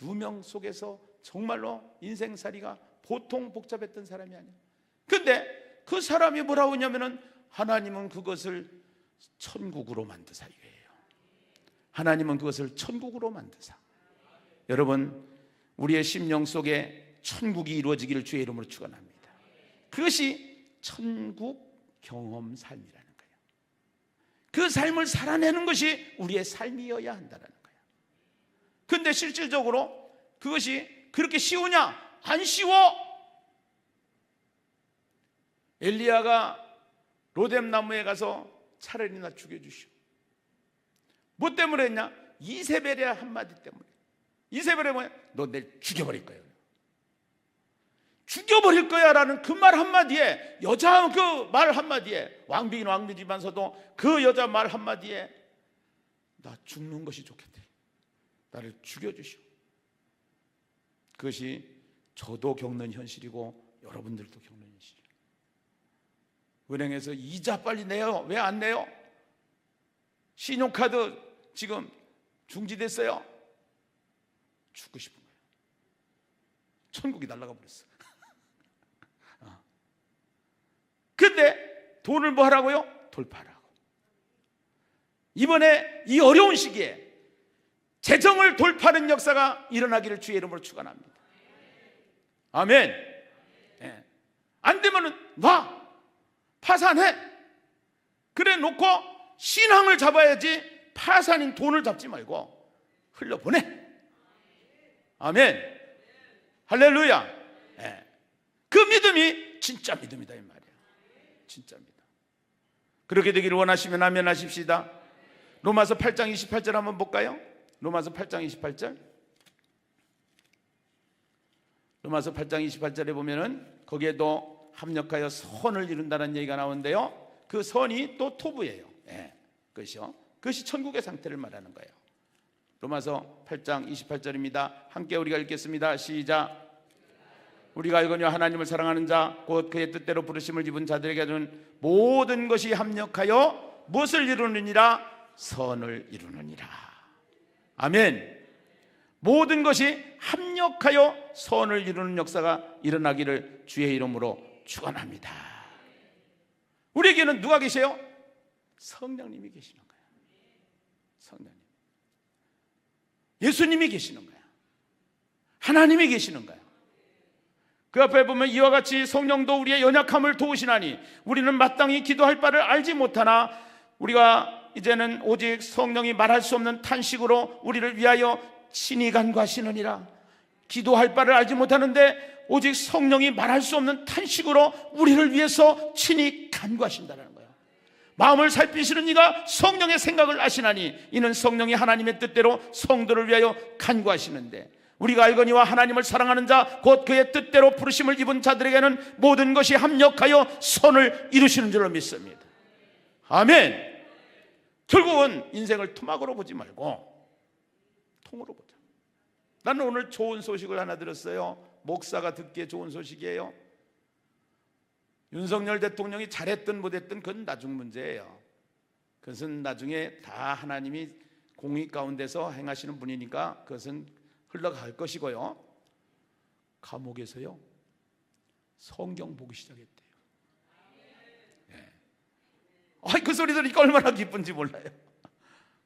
누명 속에서 정말로 인생살이가 보통 복잡했던 사람이 아니야. 근데 그 사람이 뭐라고 하냐면은 하나님은 그것을 천국으로 만드사 이거예요. 하나님은 그것을 천국으로 만드사. 여러분, 우리의 심령 속에 천국이 이루어지기를 주의 이름으로 축원합니다. 그것이 천국 경험 삶이라는 거예요. 그 삶을 살아내는 것이 우리의 삶이어야 한다는 거예요. 근데 실질적으로 그것이 그렇게 쉬우냐? 안 쉬워. 엘리야가 로뎀나무에 가서 차라리 나 죽여주시오. 뭐 때문에 했냐? 이세벨의 한마디 때문에. 이세벨이 뭐냐? 너 내일 죽여버릴 거야. 죽여버릴 거야 라는 그 말 한마디에, 여자 그 말 한마디에, 왕비긴 왕비지만서도 그 여자 말 한마디에 나 죽는 것이 좋겠대. 나를 죽여주시오. 그것이 저도 겪는 현실이고 여러분들도 겪는 현실이에요. 은행에서 이자 빨리 내요. 왜 안 내요? 신용카드 지금 중지됐어요. 죽고 싶은 거예요. 천국이 날아가 버렸어. 근데 돈을 뭐 하라고요? 돌파하라고. 이번에 이 어려운 시기에 재정을 돌파하는 역사가 일어나기를 주의 이름으로 축원합니다. 아멘. 안 되면은 놔. 파산해. 그래 놓고 신앙을 잡아야지 파산인 돈을 잡지 말고 흘려보내. 아멘. 할렐루야. 그 믿음이 진짜 믿음이다 이 말이야. 진짜입니다. 그렇게 되기를 원하시면 아멘 하십시다. 로마서 8장 28절 한번 볼까요? 로마서 8장 28절. 로마서 8장 28절에 보면은 거기에도 합력하여 선을 이룬다는 얘기가 나오는데요. 그 선이 또 토부예요. 그것이 천국의 상태를 말하는 거예요. 로마서 8장 28절입니다. 함께 우리가 읽겠습니다. 시작. 우리가 알거니와 하나님을 사랑하는 자 곧 그의 뜻대로 부르심을 입은 자들에게 는 모든 것이 합력하여 무엇을 이루느니라? 선을 이루느니라. 아멘. 모든 것이 합력하여 선을 이루는 역사가 일어나기를 주의 이름으로 축원합니다. 우리에게는 누가 계세요? 성령님이 계시는 거예요. 성령님, 예수님이 계시는 거예요. 하나님이 계시는 거예요. 그 앞에 보면 이와 같이 성령도 우리의 연약함을 도우시나니 우리는 마땅히 기도할 바를 알지 못하나 우리가 이제는 오직 성령이 말할 수 없는 탄식으로 우리를 위하여 친히 간구하시느니라. 기도할 바를 알지 못하는데 오직 성령이 말할 수 없는 탄식으로 우리를 위해서 친히 간구하신다는 거예요. 마음을 살피시는 이가 성령의 생각을 아시나니 이는 성령이 하나님의 뜻대로 성도를 위하여 간구하시는데 우리가 알거니와 하나님을 사랑하는 자 곧 그의 뜻대로 부르심을 입은 자들에게는 모든 것이 합력하여 선을 이루시는 줄로 믿습니다. 아멘. 결국은 인생을 토막으로 보지 말고 통으로 보자. 나는 오늘 좋은 소식을 하나 들었어요. 목사가 듣기에 좋은 소식이에요. 윤석열 대통령이 잘했든 못했든 그건 나중 문제예요. 그것은 나중에 다 하나님이 공의 가운데서 행하시는 분이니까 그것은 흘러갈 것이고요. 감옥에서요 성경 보기 시작했대요. 네. 그 소리 들으니까 얼마나 기쁜지 몰라요.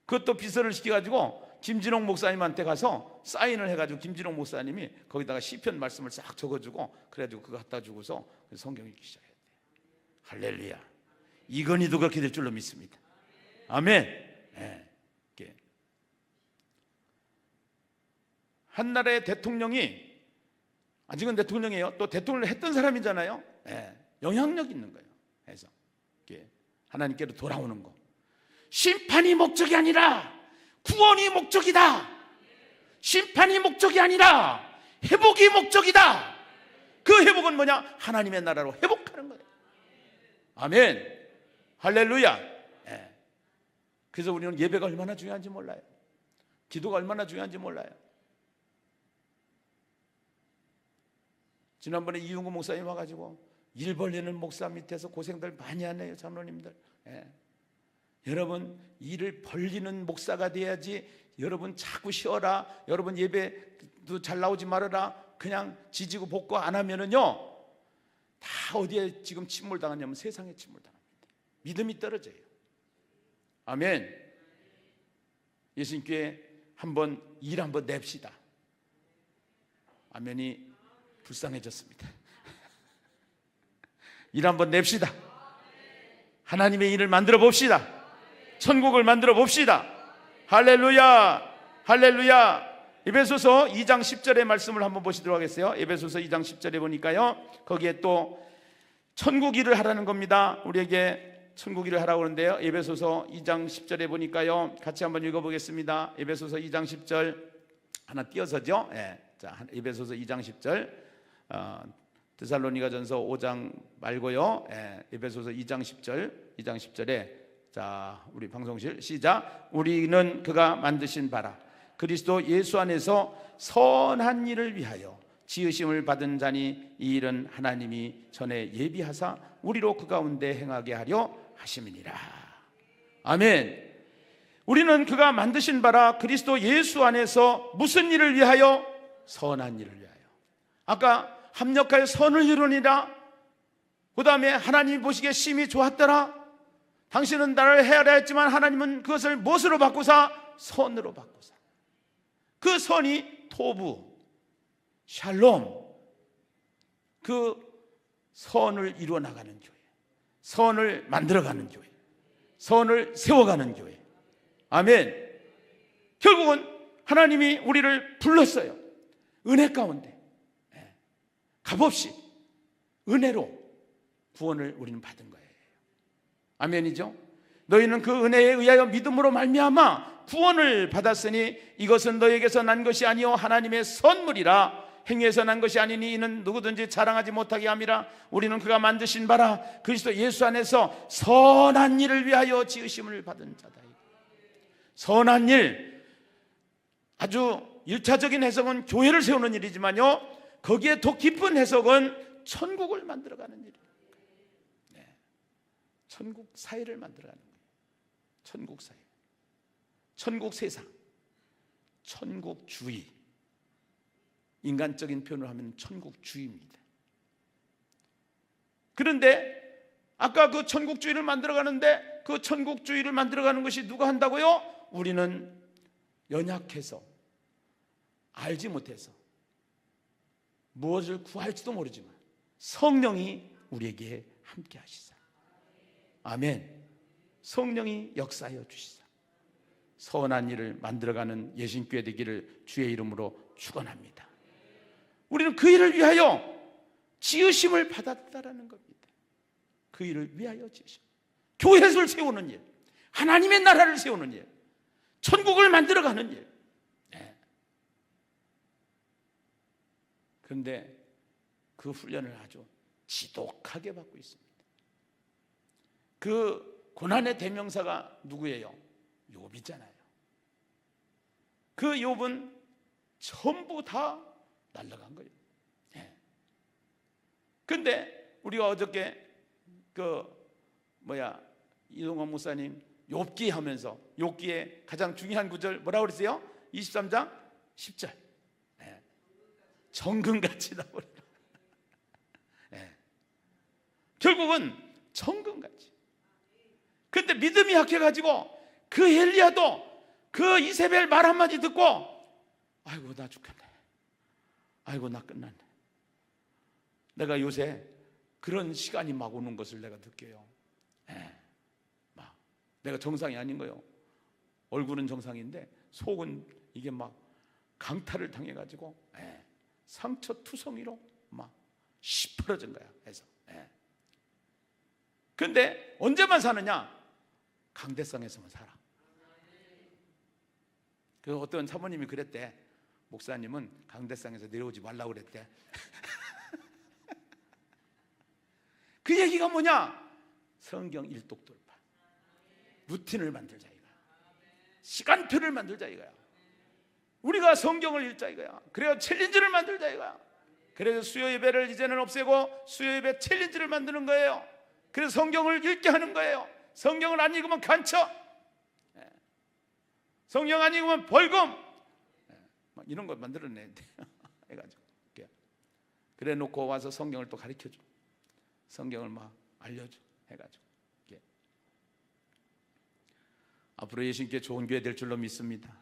그것도 비서를 시켜가지고 김진홍 목사님한테 가서 사인을 해가지고 김진홍 목사님이 거기다가 시편 말씀을 싹 적어주고 그래가지고 그거 갖다 주고서 성경 읽기 시작했대요. 할렐루야. 이건희도 그렇게 될 줄로 믿습니다. 아멘. 네. 한 나라의 대통령이 아직은 대통령이에요. 또 대통령을 했던 사람이잖아요. 네. 영향력 있는 거예요. 그래서 하나님께로 돌아오는 거. 심판이 목적이 아니라 구원이 목적이다. 심판이 목적이 아니라 회복이 목적이다. 그 회복은 뭐냐? 하나님의 나라로 회복하는 거예요. 아멘. 할렐루야. 네. 그래서 우리는 예배가 얼마나 중요한지 몰라요. 기도가 얼마나 중요한지 몰라요. 지난번에 이윤구 목사님 와가지고 일 벌리는 목사 밑에서 고생들 많이 하네요. 장로님들. 예. 여러분 일을 벌리는 목사가 돼야지. 여러분 자꾸 쉬어라, 여러분 예배도 잘 나오지 말아라, 그냥 지지고 볶고 안 하면은요 다 어디에 지금 침몰당하냐면 세상에 침몰당합니다. 믿음이 떨어져요. 아멘. 예수님께 한번 일 한번 냅시다. 아멘이 불쌍해졌습니다. 일 한번 냅시다. 하나님의 일을 만들어 봅시다. 천국을 만들어 봅시다. 할렐루야. 할렐루야. 에베소서 2장 10절의 말씀을 한번 보시도록 하겠어요. 에베소서 2장 10절에 보니까요 거기에 또 천국 일을 하라는 겁니다. 우리에게 천국 일을 하라고 하는데요, 에베소서 2장 10절에 보니까요 같이 한번 읽어보겠습니다. 에베소서 2장 10절 하나 띄어서죠. 자, 에베소서 2장 10절. 데살로니가전서 5장 말고요. 에베소서 2장 10절에 자, 우리 방송실 시작. 우리는 그가 만드신 바라 그리스도 예수 안에서 선한 일을 위하여 지으심을 받은 자니 이 일은 하나님이 전에 예비하사 우리로 그 가운데 행하게 하려 하심이니라. 아멘. 우리는 그가 만드신 바라 그리스도 예수 안에서 무슨 일을 위하여? 선한 일을 위하여. 아까 합력하여 선을 이루니라. 그 다음에 하나님이 보시기에 심히 좋았더라. 당신은 나를 해하려 했지만 하나님은 그것을 무엇으로 바꾸사? 선으로 바꾸사. 그 선이 토부, 샬롬, 그 선을 이루어 나가는 교회, 선을 만들어가는 교회, 선을 세워가는 교회. 아멘. 결국은 하나님이 우리를 불렀어요. 은혜 가운데 값없이 은혜로 구원을 우리는 받은 거예요. 아멘이죠. 너희는 그 은혜에 의하여 믿음으로 말미암아 구원을 받았으니 이것은 너희에게서 난 것이 아니요 하나님의 선물이라. 행위에서 난 것이 아니니 이는 누구든지 자랑하지 못하게 함이라. 우리는 그가 만드신 바라 그리스도 예수 안에서 선한 일을 위하여 지으심을 받은 자다. 선한 일, 아주 1차적인 해석은 교회를 세우는 일이지만요 거기에 더 깊은 해석은 천국을 만들어가는 일이에요. 천국 사회를 만들어가는 거예요. 천국 사회, 천국 세상, 천국주의. 인간적인 표현을 하면 천국주의입니다. 그런데 아까 그 천국주의를 만들어가는데 그 천국주의를 만들어가는 것이 누가 한다고요? 우리는 연약해서, 알지 못해서, 무엇을 구할지도 모르지만 성령이 우리에게 함께 하시사. 아멘. 성령이 역사하여 주시사 선한 일을 만들어가는 예신교회 되기를 주의 이름으로 축원합니다. 우리는 그 일을 위하여 지으심을 받았다라는 겁니다. 그 일을 위하여 지으심. 교회를 세우는 일, 하나님의 나라를 세우는 일, 천국을 만들어가는 일. 네. 그런데 그 훈련을 아주 지독하게 받고 있습니다. 그 고난의 대명사가 누구예요? 욥이잖아요. 그 욥은 전부 다 날아간 거예요. 그런데 우리가 어저께 이동원 목사님 욥기 하면서 욥기의 가장 중요한 구절 뭐라고 그랬어요? 23장 10절. 정금같이 나오리라. 결국은 정금같이. 그런데 믿음이 약해가지고 그 엘리야도 그 이세벨 말 한마디 듣고 아이고 나 죽겠네, 아이고 나 끝났네. 내가 요새 그런 시간이 막 오는 것을 내가 느껴요. 막 내가 정상이 아닌 거예요. 얼굴은 정상인데 속은 이게 막 강탈을 당해가지고 상처 투성이로 막 시퍼러진 거야. 해서 근데 언제만 사느냐? 강대상에서만 살아. 그 어떤 사모님이 그랬대. 목사님은 강대상에서 내려오지 말라고 그랬대. 그 얘기가 뭐냐? 성경 일독 돌파, 루틴을 만들자 이거야. 시간표를 만들자 이거야. 우리가 성경을 읽자 이거야. 그래야 챌린지를 만들자 이거야. 그래서 수요 예배를 이제는 없애고 수요 예배 챌린지를 만드는 거예요. 그래서 성경을 읽게 하는 거예요. 성경을 안 읽으면 간첩, 성경 안 읽으면 벌금, 막 이런 거 만들어내야 돼. 해가지고 그래 놓고 와서 성경을 또 가르쳐줘. 성경을 막 알려줘 해가지고 앞으로 예수님께 좋은 교회 될 줄로 믿습니다.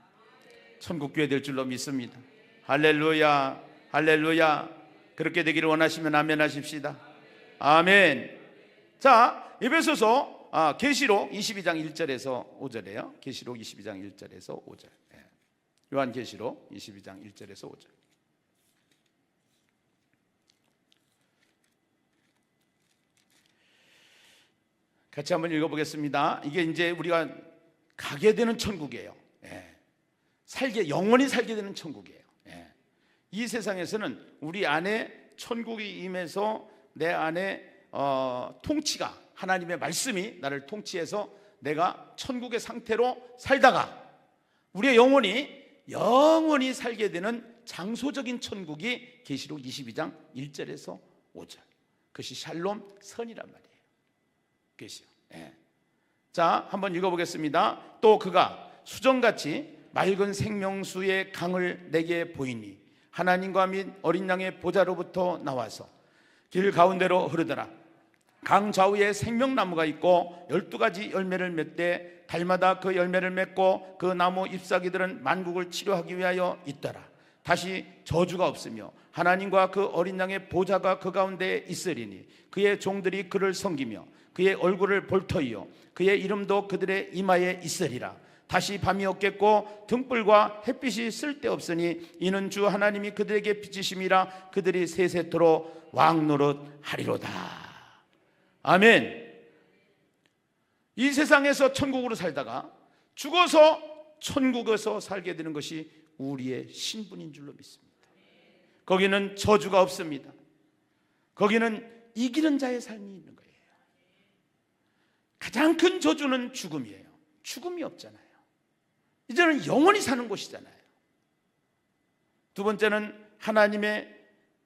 천국 교회 될 줄로 믿습니다. 할렐루야, 할렐루야. 그렇게 되기를 원하시면 아멘 하십시다. 아멘. 자, 에베소서 계시록 22장 1절에서 5절이에요. 계시록 22장 1절에서 5절. 요한계시록 22장 1절에서 5절. 같이 한번 읽어보겠습니다. 이게 이제 우리가 가게 되는 천국이에요. 영원히 살게 되는 천국이에요. 이 세상에서는 우리 안에 천국이 임해서 내 안에 통치가, 하나님의 말씀이 나를 통치해서 내가 천국의 상태로 살다가 우리의 영원히 살게 되는 장소적인 천국이 계시록 22장 1절에서 5절. 그것이 샬롬 선이란 말이에요. 계시요. 자, 한번 읽어보겠습니다. 또 그가 수정같이 맑은 생명수의 강을 내게 보이니 하나님과 및 어린 양의 보좌로부터 나와서 길 가운데로 흐르더라. 강 좌우에 생명나무가 있고 12가지 열매를 맺되 달마다 그 열매를 맺고 그 나무 잎사귀들은 만국을 치료하기 위하여 있더라. 다시 저주가 없으며 하나님과 그 어린 양의 보좌가 그 가운데 있으리니 그의 종들이 그를 섬기며 그의 얼굴을 볼 터이요 그의 이름도 그들의 이마에 있으리라. 다시 밤이 없겠고 등불과 햇빛이 쓸데없으니 이는 주 하나님이 그들에게 비치심이라. 그들이 세세토록 왕노릇하리로다. 아멘. 이 세상에서 천국으로 살다가 죽어서 천국에서 살게 되는 것이 우리의 신분인 줄로 믿습니다. 거기는 저주가 없습니다. 거기는 이기는 자의 삶이 있는 거예요. 가장 큰 저주는 죽음이에요. 죽음이 없잖아요. 이제는 영원히 사는 곳이잖아요. 두 번째는 하나님의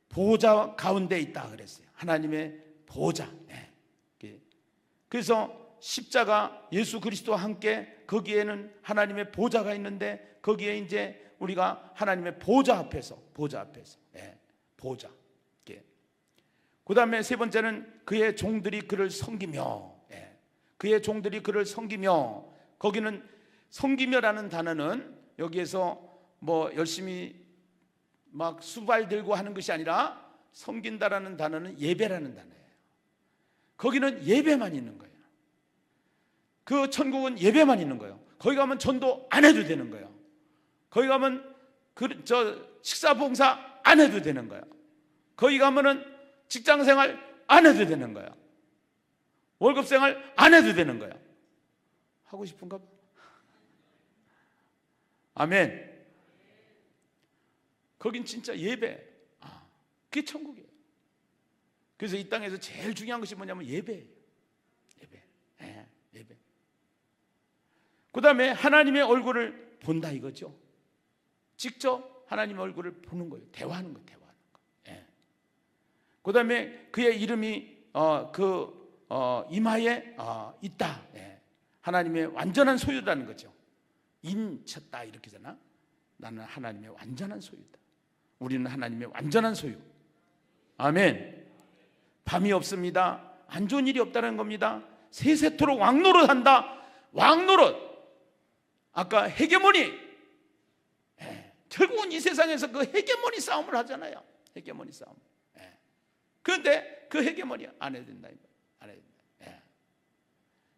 보좌 가운데 있다 그랬어요. 하나님의 보좌. 그래서 십자가 예수 그리스도와 함께 거기에는 하나님의 보좌가 있는데 거기에 이제 우리가 하나님의 보좌 앞에서 보좌. 그 다음에 세 번째는 그의 종들이 그를 섬기며, 그의 종들이 그를 섬기며, 거기는 섬기며라는 단어는 여기에서 뭐 열심히 막 수발 들고 하는 것이 아니라 섬긴다라는 단어는 예배라는 단어예요. 거기는 예배만 있는 거예요. 그 천국은 예배만 있는 거예요. 거기 가면 전도 안 해도 되는 거예요. 거기 가면 식사 봉사 안 해도 되는 거예요. 거기 가면은 직장 생활 안 해도 되는 거예요. 월급 생활 안 해도 되는 거예요. 하고 싶은가 봐. 아멘. 거긴 진짜 예배. 그게 천국이에요. 그래서 이 땅에서 제일 중요한 것이 뭐냐면 예배예요. 예배. 예배. 그 다음에 하나님의 얼굴을 본다 이거죠. 직접 하나님의 얼굴을 보는 거예요. 대화하는 거예요. 대화하는 거. 그 다음에 그의 이름이 이마에 있다. 하나님의 완전한 소유라는 거죠. 인쳤다 이렇게잖아. 나는 하나님의 완전한 소유다. 우리는 하나님의 완전한 소유. 아멘. 밤이 없습니다. 안 좋은 일이 없다는 겁니다. 세세토록 왕노릇 한다. 왕노릇. 아까 헤게모니. 결국은 이 세상에서 그 헤게모니 싸움을 하잖아요. 헤게모니 싸움. 그런데 그 헤게모니 안 해야 된다. 안 해야 된다.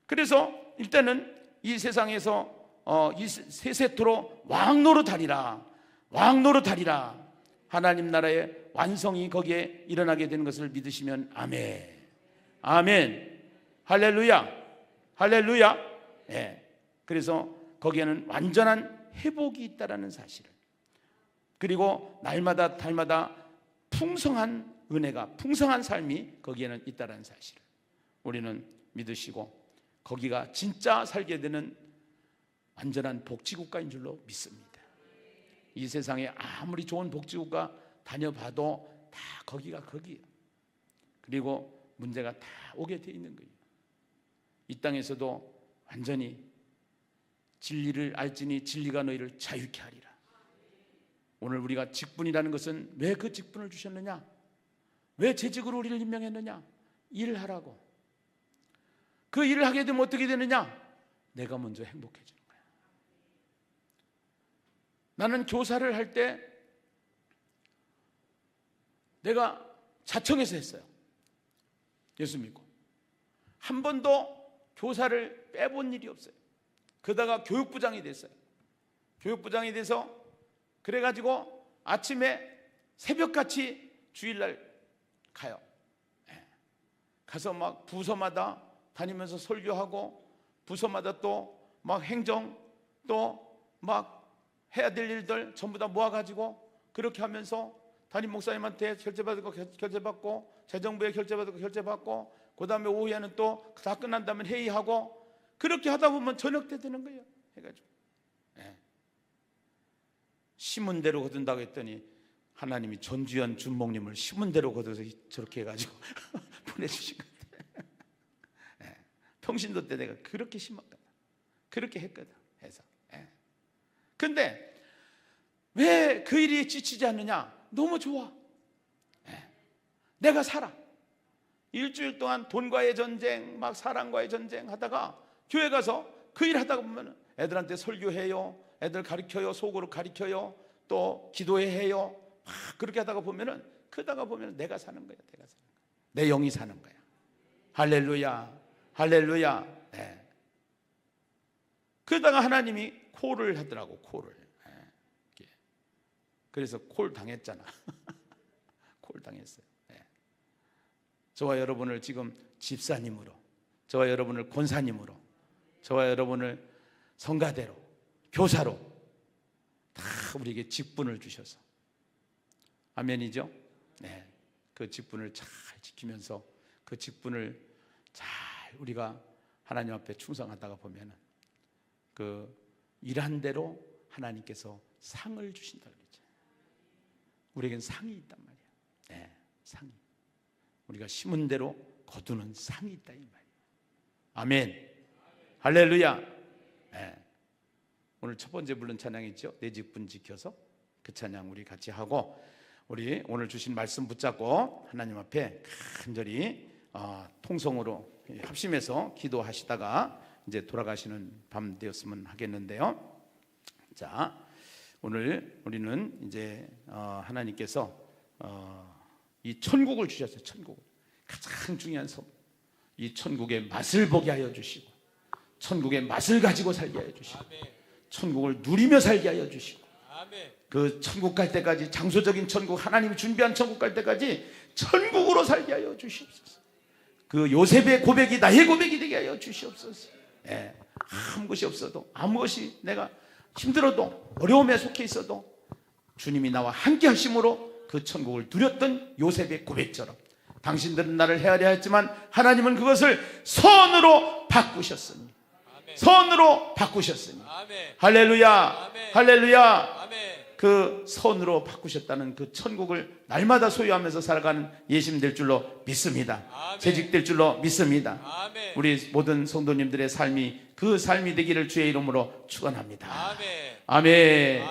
그래서 일단은 이 세상에서 이 세세토록 왕노릇하리라. 왕노릇하리라. 하나님 나라의 완성이 거기에 일어나게 되는 것을 믿으시면 아멘. 아멘. 할렐루야. 할렐루야. 그래서 거기에는 완전한 회복이 있다라는 사실을, 그리고 날마다 달마다 풍성한 은혜가, 풍성한 삶이 거기에는 있다라는 사실을 우리는 믿으시고, 거기가 진짜 살게 되는 완전한 복지국가인 줄로 믿습니다. 이 세상에 아무리 좋은 복지국가 다녀봐도 다 거기가 거기예요. 그리고 문제가 다 오게 돼 있는 거예요. 이 땅에서도 완전히 진리를 알지니 진리가 너희를 자유케 하리라. 오늘 우리가 직분이라는 것은 왜 그 직분을 주셨느냐? 왜 재직으로 우리를 임명했느냐? 일을 하라고. 그 일을 하게 되면 어떻게 되느냐? 내가 먼저 행복해지는 거야. 나는 교사를 할 때 내가 자청해서 했어요. 예수 믿고. 한 번도 교사를 빼본 일이 없어요. 그러다가 교육부장이 됐어요. 교육부장이 돼서 그래가지고 아침에 새벽같이 주일날 가요. 가서 막 부서마다 다니면서 설교하고, 부서마다 또 막 행정, 또 막 해야 될 일들 전부 다 모아가지고 그렇게 하면서 담임 목사님한테 결제받고 결제받고, 재정부에 결제받고 결제받고, 그 다음에 오후에는 또 다 끝난 다음에 회의하고, 그렇게 하다 보면 저녁 때 되는 거예요. 해가지고 심은 대로 거둔다고 했더니 하나님이 전주현 준목님을 심은 대로 거둬서 저렇게 해가지고 보내주신 거예요. 평신도 때 내가 그렇게 심었거든. 그렇게 했거든. 해서. 근데 왜 그 일이 지치지 않느냐? 너무 좋아. 내가 살아. 일주일 동안 돈과의 전쟁, 막 사랑과의 전쟁 하다가 교회 가서 그 일 하다가 보면 애들한테 설교해요, 애들 가르쳐요, 속으로 가르쳐요, 또 기도해요. 막 그렇게 하다가 보면은, 그러다가 보면 내가 사는 거야. 내가 사는 거야. 내 영이 사는 거야. 할렐루야. 할렐루야. 그러다가 하나님이 콜을 하더라고. 콜을. 그래서 콜 당했잖아. 콜 당했어요. 저와 여러분을 지금 집사님으로, 저와 여러분을 권사님으로, 저와 여러분을 성가대로, 교사로 다 우리에게 직분을 주셔서, 아멘이죠? 그 직분을 잘 지키면서 그 직분을 잘 우리가 하나님 앞에 충성하다가 보면은 그 일한 대로 하나님께서 상을 주신다 그러죠. 우리에겐 상이 있단 말이야. 상이. 우리가 심은 대로 거두는 상이 있다 이 말이에요. 아멘. 할렐루야. 오늘 첫 번째 부른 찬양이 있죠. 내 직분 지켜서. 그 찬양 우리 같이 하고, 우리 오늘 주신 말씀 붙잡고 하나님 앞에 간절히 통성으로 합심해서 기도하시다가 이제 돌아가시는 밤 되었으면 하겠는데요. 자, 오늘 우리는 이제 하나님께서 이 천국을 주셨어요. 천국 가장 중요한 성, 이 천국의 맛을 보게 하여 주시고, 천국의 맛을 가지고 살게 하여 주시고, 천국을 누리며 살게 하여 주시고, 그 천국 갈 때까지, 장소적인 천국, 하나님이 준비한 천국 갈 때까지 천국으로 살게 하여 주시옵소서. 그 요셉의 고백이 나의 고백이 되게 하여 주시옵소서. 예, 아무 것이 없어도, 아무 것이 내가 힘들어도, 어려움에 속해 있어도 주님이 나와 함께 하심으로 그 천국을 누렸던 요셉의 고백처럼 당신들은 나를 헤아려 했지만 하나님은 그것을 선으로 바꾸셨으니, 선으로 바꾸셨으니, 할렐루야, 할렐루야. 그 선으로 바꾸셨다는 그 천국을 날마다 소유하면서 살아가는 예심될 줄로 믿습니다. 재직될 줄로 믿습니다. 우리 모든 성도님들의 삶이 그 삶이 되기를 주의 이름으로 축원합니다. 아멘.